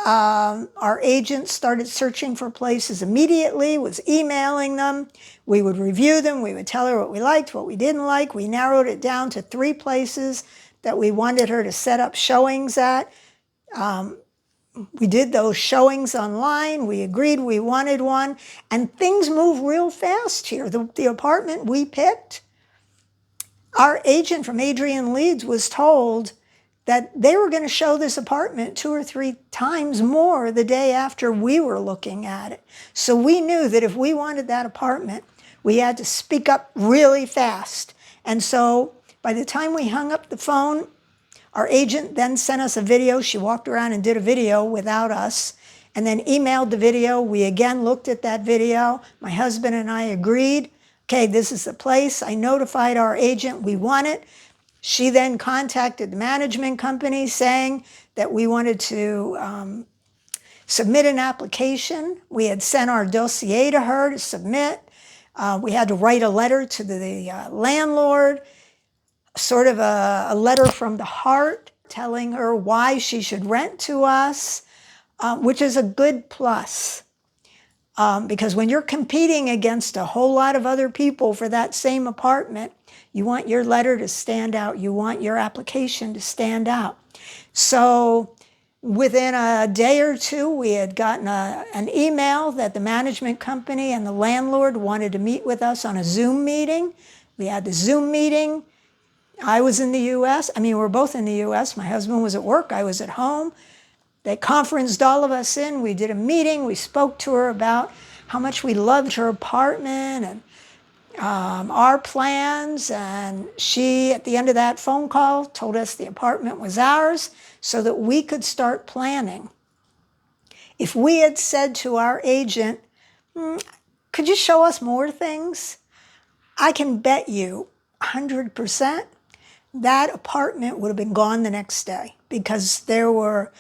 our agent started searching for places immediately, was emailing them. We would review them. We would tell her what we liked, what we didn't like. We narrowed it down to 3 places that we wanted her to set up showings at. We did those showings online. We agreed we wanted one. And things move real fast here. The apartment we picked, our agent from Adrian, Leeds, was told that they were going to show this apartment 2 or 3 times more the day after we were looking at it. So we knew that if we wanted that apartment, we had to speak up really fast. And so by the time we hung up the phone, our agent then sent us a video. She walked around and did a video without us, and then emailed the video. We again looked at that video. My husband and I agreed, okay, this is the place. I notified our agent we want it. She then contacted the management company saying that we wanted to submit an application. We had sent our dossier to her to submit. We had to write a letter to the landlord, sort of a letter from the heart, telling her why she should rent to us, which is a good plus. Because when you're competing against a whole lot of other people for that same apartment, you want your letter to stand out. You want your application to stand out. So within a day or two, we had gotten an email that the management company and the landlord wanted to meet with us on a Zoom meeting. We had the Zoom meeting. I was in the U.S. I mean, we're both in the U.S. My husband was at work. I was at home. They conferenced all of us in. We did a meeting. We spoke to her about how much we loved her apartment and our plans. And she, at the end of that phone call, told us the apartment was ours so that we could start planning. If we had said to our agent, could you show us more things? I can bet you 100% that apartment would have been gone the next day, because there were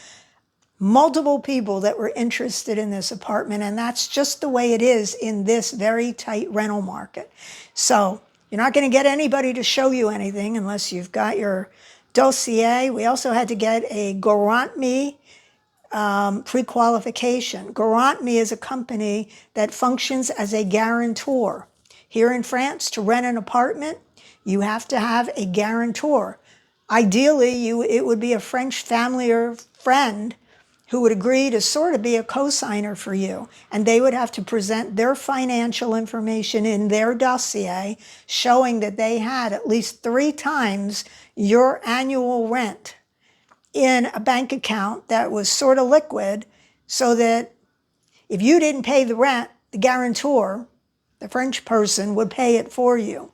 multiple people that were interested in this apartment, and that's just the way it is in this very tight rental market. So you're not going to get anybody to show you anything unless you've got your dossier. We also had to get a guarantor prequalification. Guarantor is a company that functions as a guarantor. Here in France, to rent an apartment, you have to have a guarantor. Ideally, it would be a French family or friend who would agree to sort of be a co-signer for you. And they would have to present their financial information in their dossier showing that they had at least 3 times your annual rent in a bank account that was sort of liquid, so that if you didn't pay the rent, the guarantor, the French person, would pay it for you.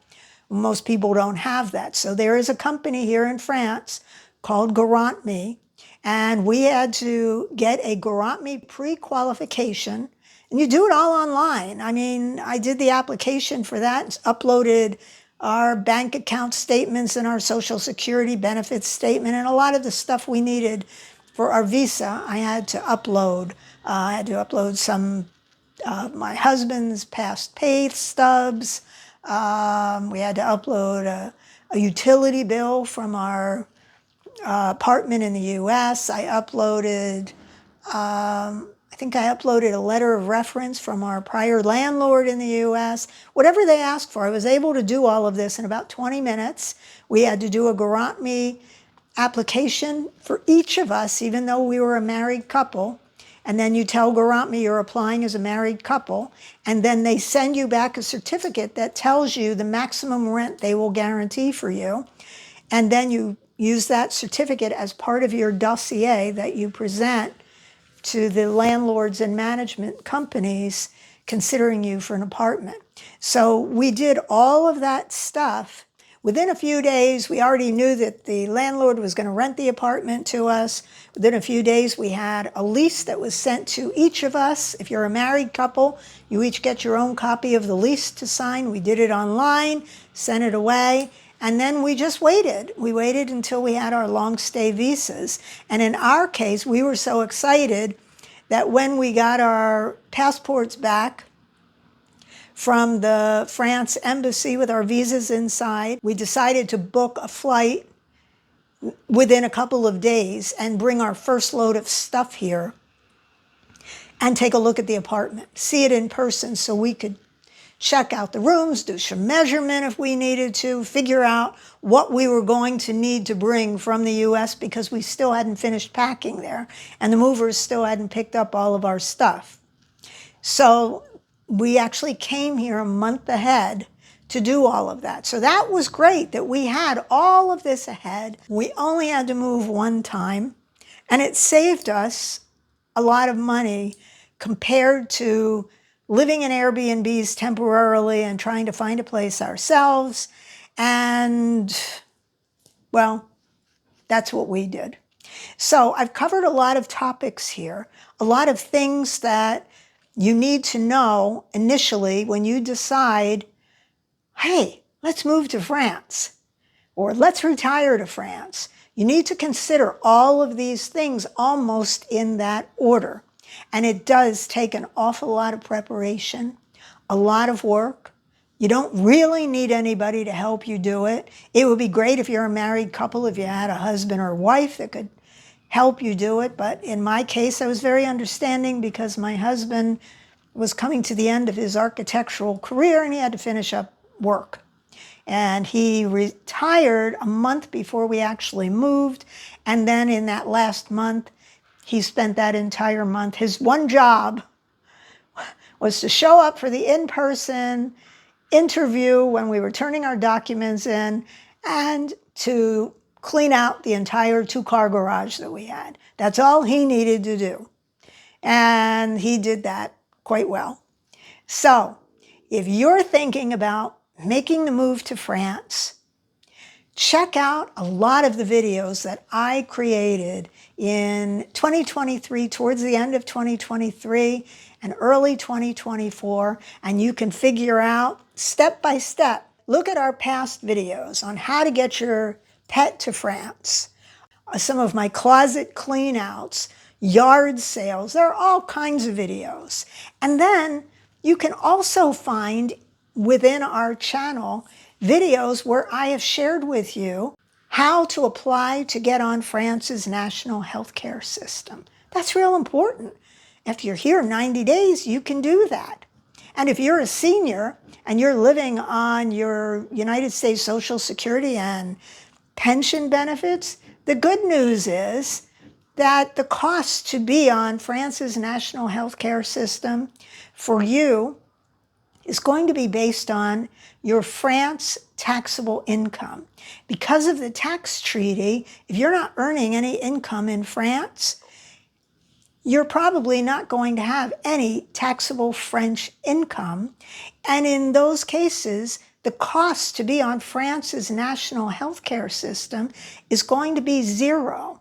Most people don't have that. So there is a company here in France called GuarantMe, and we had to get a GuarantMe pre-qualification, and you do it all online. I mean, I did the application for that, uploaded our bank account statements and our Social Security benefits statement, and a lot of the stuff we needed for our visa, I had to upload. I had to upload some my husband's past pay stubs. We had to upload a utility bill from our apartment in the U.S. I uploaded, I think I uploaded a letter of reference from our prior landlord in the U.S. Whatever they asked for, I was able to do all of this in about 20 minutes. We had to do a GuarantMe application for each of us, even though we were a married couple. And then you tell GuarantMe you're applying as a married couple, and then they send you back a certificate that tells you the maximum rent they will guarantee for you. And then you use that certificate as part of your dossier that you present to the landlords and management companies considering you for an apartment. So we did all of that stuff. Within a few days, we already knew that the landlord was going to rent the apartment to us. Within a few days, we had a lease that was sent to each of us. If you're a married couple, you each get your own copy of the lease to sign. We did it online, sent it away, and then we just waited. We waited until we had our long stay visas. And in our case, we were so excited that when we got our passports back from the France embassy with our visas inside, we decided to book a flight within a couple of days and bring our first load of stuff here and take a look at the apartment, see it in person so we could check out the rooms, do some measurement if we needed to, figure out what we were going to need to bring from the U.S. because we still hadn't finished packing there and the movers still hadn't picked up all of our stuff. So we actually came here a month ahead to do all of that. So that was great that we had all of this ahead. We only had to move one time, and it saved us a lot of money compared to living in Airbnbs temporarily and trying to find a place ourselves. And, well, that's what we did. So I've covered a lot of topics here, a lot of things that you need to know initially when you decide, hey, let's move to France, or let's retire to France. You need to consider all of these things almost in that order. And it does take an awful lot of preparation, a lot of work. You don't really need anybody to help you do it. It would be great if you're a married couple, if you had a husband or wife that could help you do it. But in my case, I was very understanding because my husband was coming to the end of his architectural career and he had to finish up work. And he retired a month before we actually moved. And then in that last month, he spent that entire month. His one job was to show up for the in-person interview when we were turning our documents in and to clean out the entire two-car garage that we had. That's all he needed to do. And he did that quite well. So if you're thinking about making the move to France, check out a lot of the videos that I created in 2023, towards the end of 2023 and early 2024, and you can figure out step by step. Look at our past videos on how to get your pet to France, some of my closet clean outs, yard sales. There are all kinds of videos. And then you can also find within our channel videos where I have shared with you how to apply to get on France's national health care system. That's real important. If you're here 90 days, you can do that. And if you're a senior and you're living on your United States Social Security and pension benefits, the good news is that the cost to be on France's national health care system for you is going to be based on your France taxable income. Because of the tax treaty, if you're not earning any income in France, you're probably not going to have any taxable French income. And in those cases, the cost to be on France's national healthcare system is going to be zero.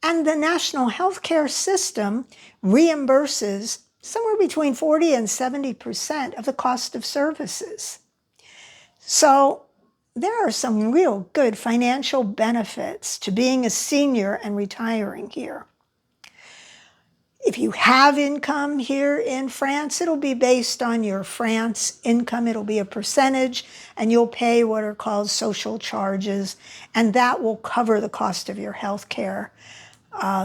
And the national healthcare system reimburses somewhere between 40 and 70% of the cost of services. So there are some real good financial benefits to being a senior and retiring here. If you have income here in France, it'll be based on your France income. It'll be a percentage, and you'll pay what are called social charges, and that will cover the cost of your health care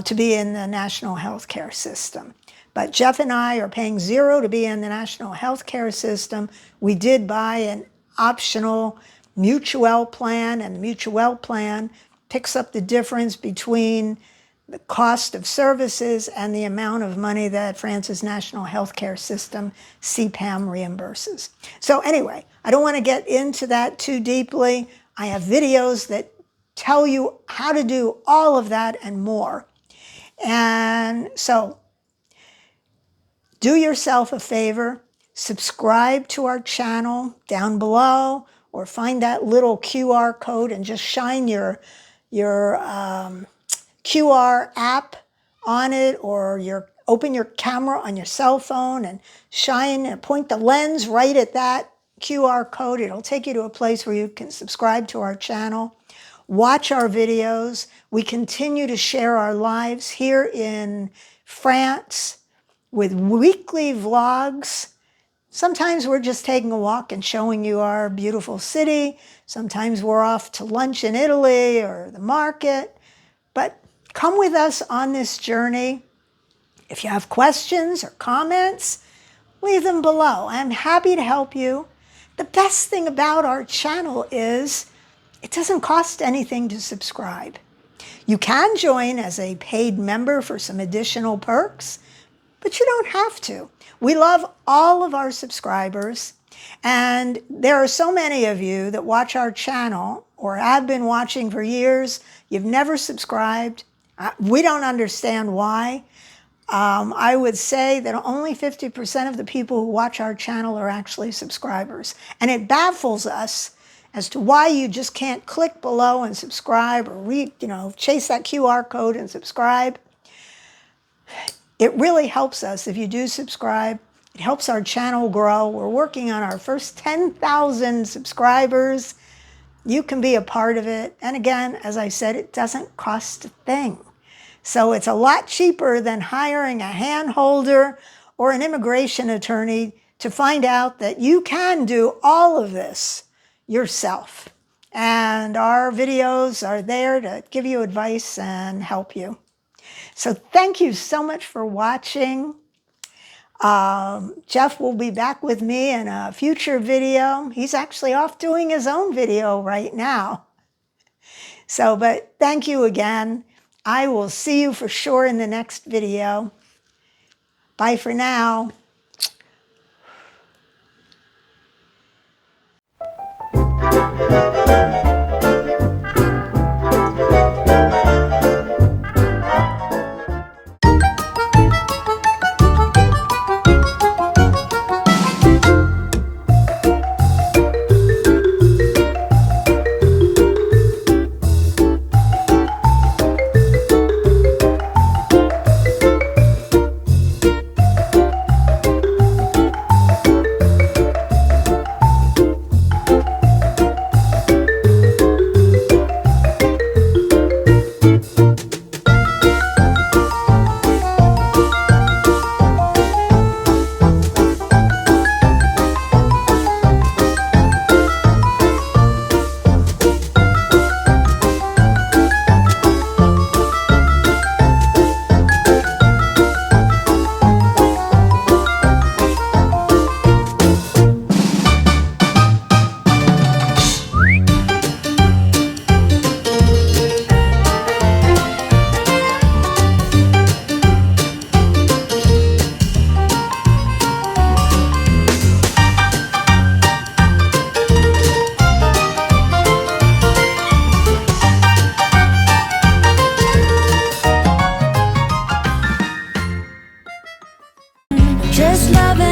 to be in the national health care system. But Jeff and I are paying zero to be in the national health care system. We did buy an optional mutuelle plan, and the mutuelle plan picks up the difference between the cost of services and the amount of money that France's national healthcare system, CPAM, reimburses. So anyway, I don't want to get into that too deeply. I have videos that tell you how to do all of that and more. And so do yourself a favor, subscribe to our channel down below, or find that little QR code and just shine your QR app on it, or open your camera on your cell phone and shine and point the lens right at that QR code. It'll take you to a place where you can subscribe to our channel, watch our videos. We continue to share our lives here in France with weekly vlogs. Sometimes we're just taking a walk and showing you our beautiful city. Sometimes we're off to lunch in Italy or the market. But come with us on this journey. If you have questions or comments, leave them below. I'm happy to help you. The best thing about our channel is it doesn't cost anything to subscribe. You can join as a paid member for some additional perks, but you don't have to. We love all of our subscribers, and there are so many of you that watch our channel or have been watching for years. You've never subscribed. We don't understand why. I would say that only 50% of the people who watch our channel are actually subscribers. And it baffles us as to why you just can't click below and subscribe, or chase that QR code and subscribe. It really helps us if you do subscribe. It helps our channel grow. We're working on our first 10,000 subscribers. You can be a part of it. And again, as I said, it doesn't cost a thing. So it's a lot cheaper than hiring a handholder or an immigration attorney to find out that you can do all of this yourself. And our videos are there to give you advice and help you. So thank you so much for watching. Jeff will be back with me in a future video. He's actually off doing his own video right now. But thank you again. I will see you for sure in the next video. Bye for now. just loving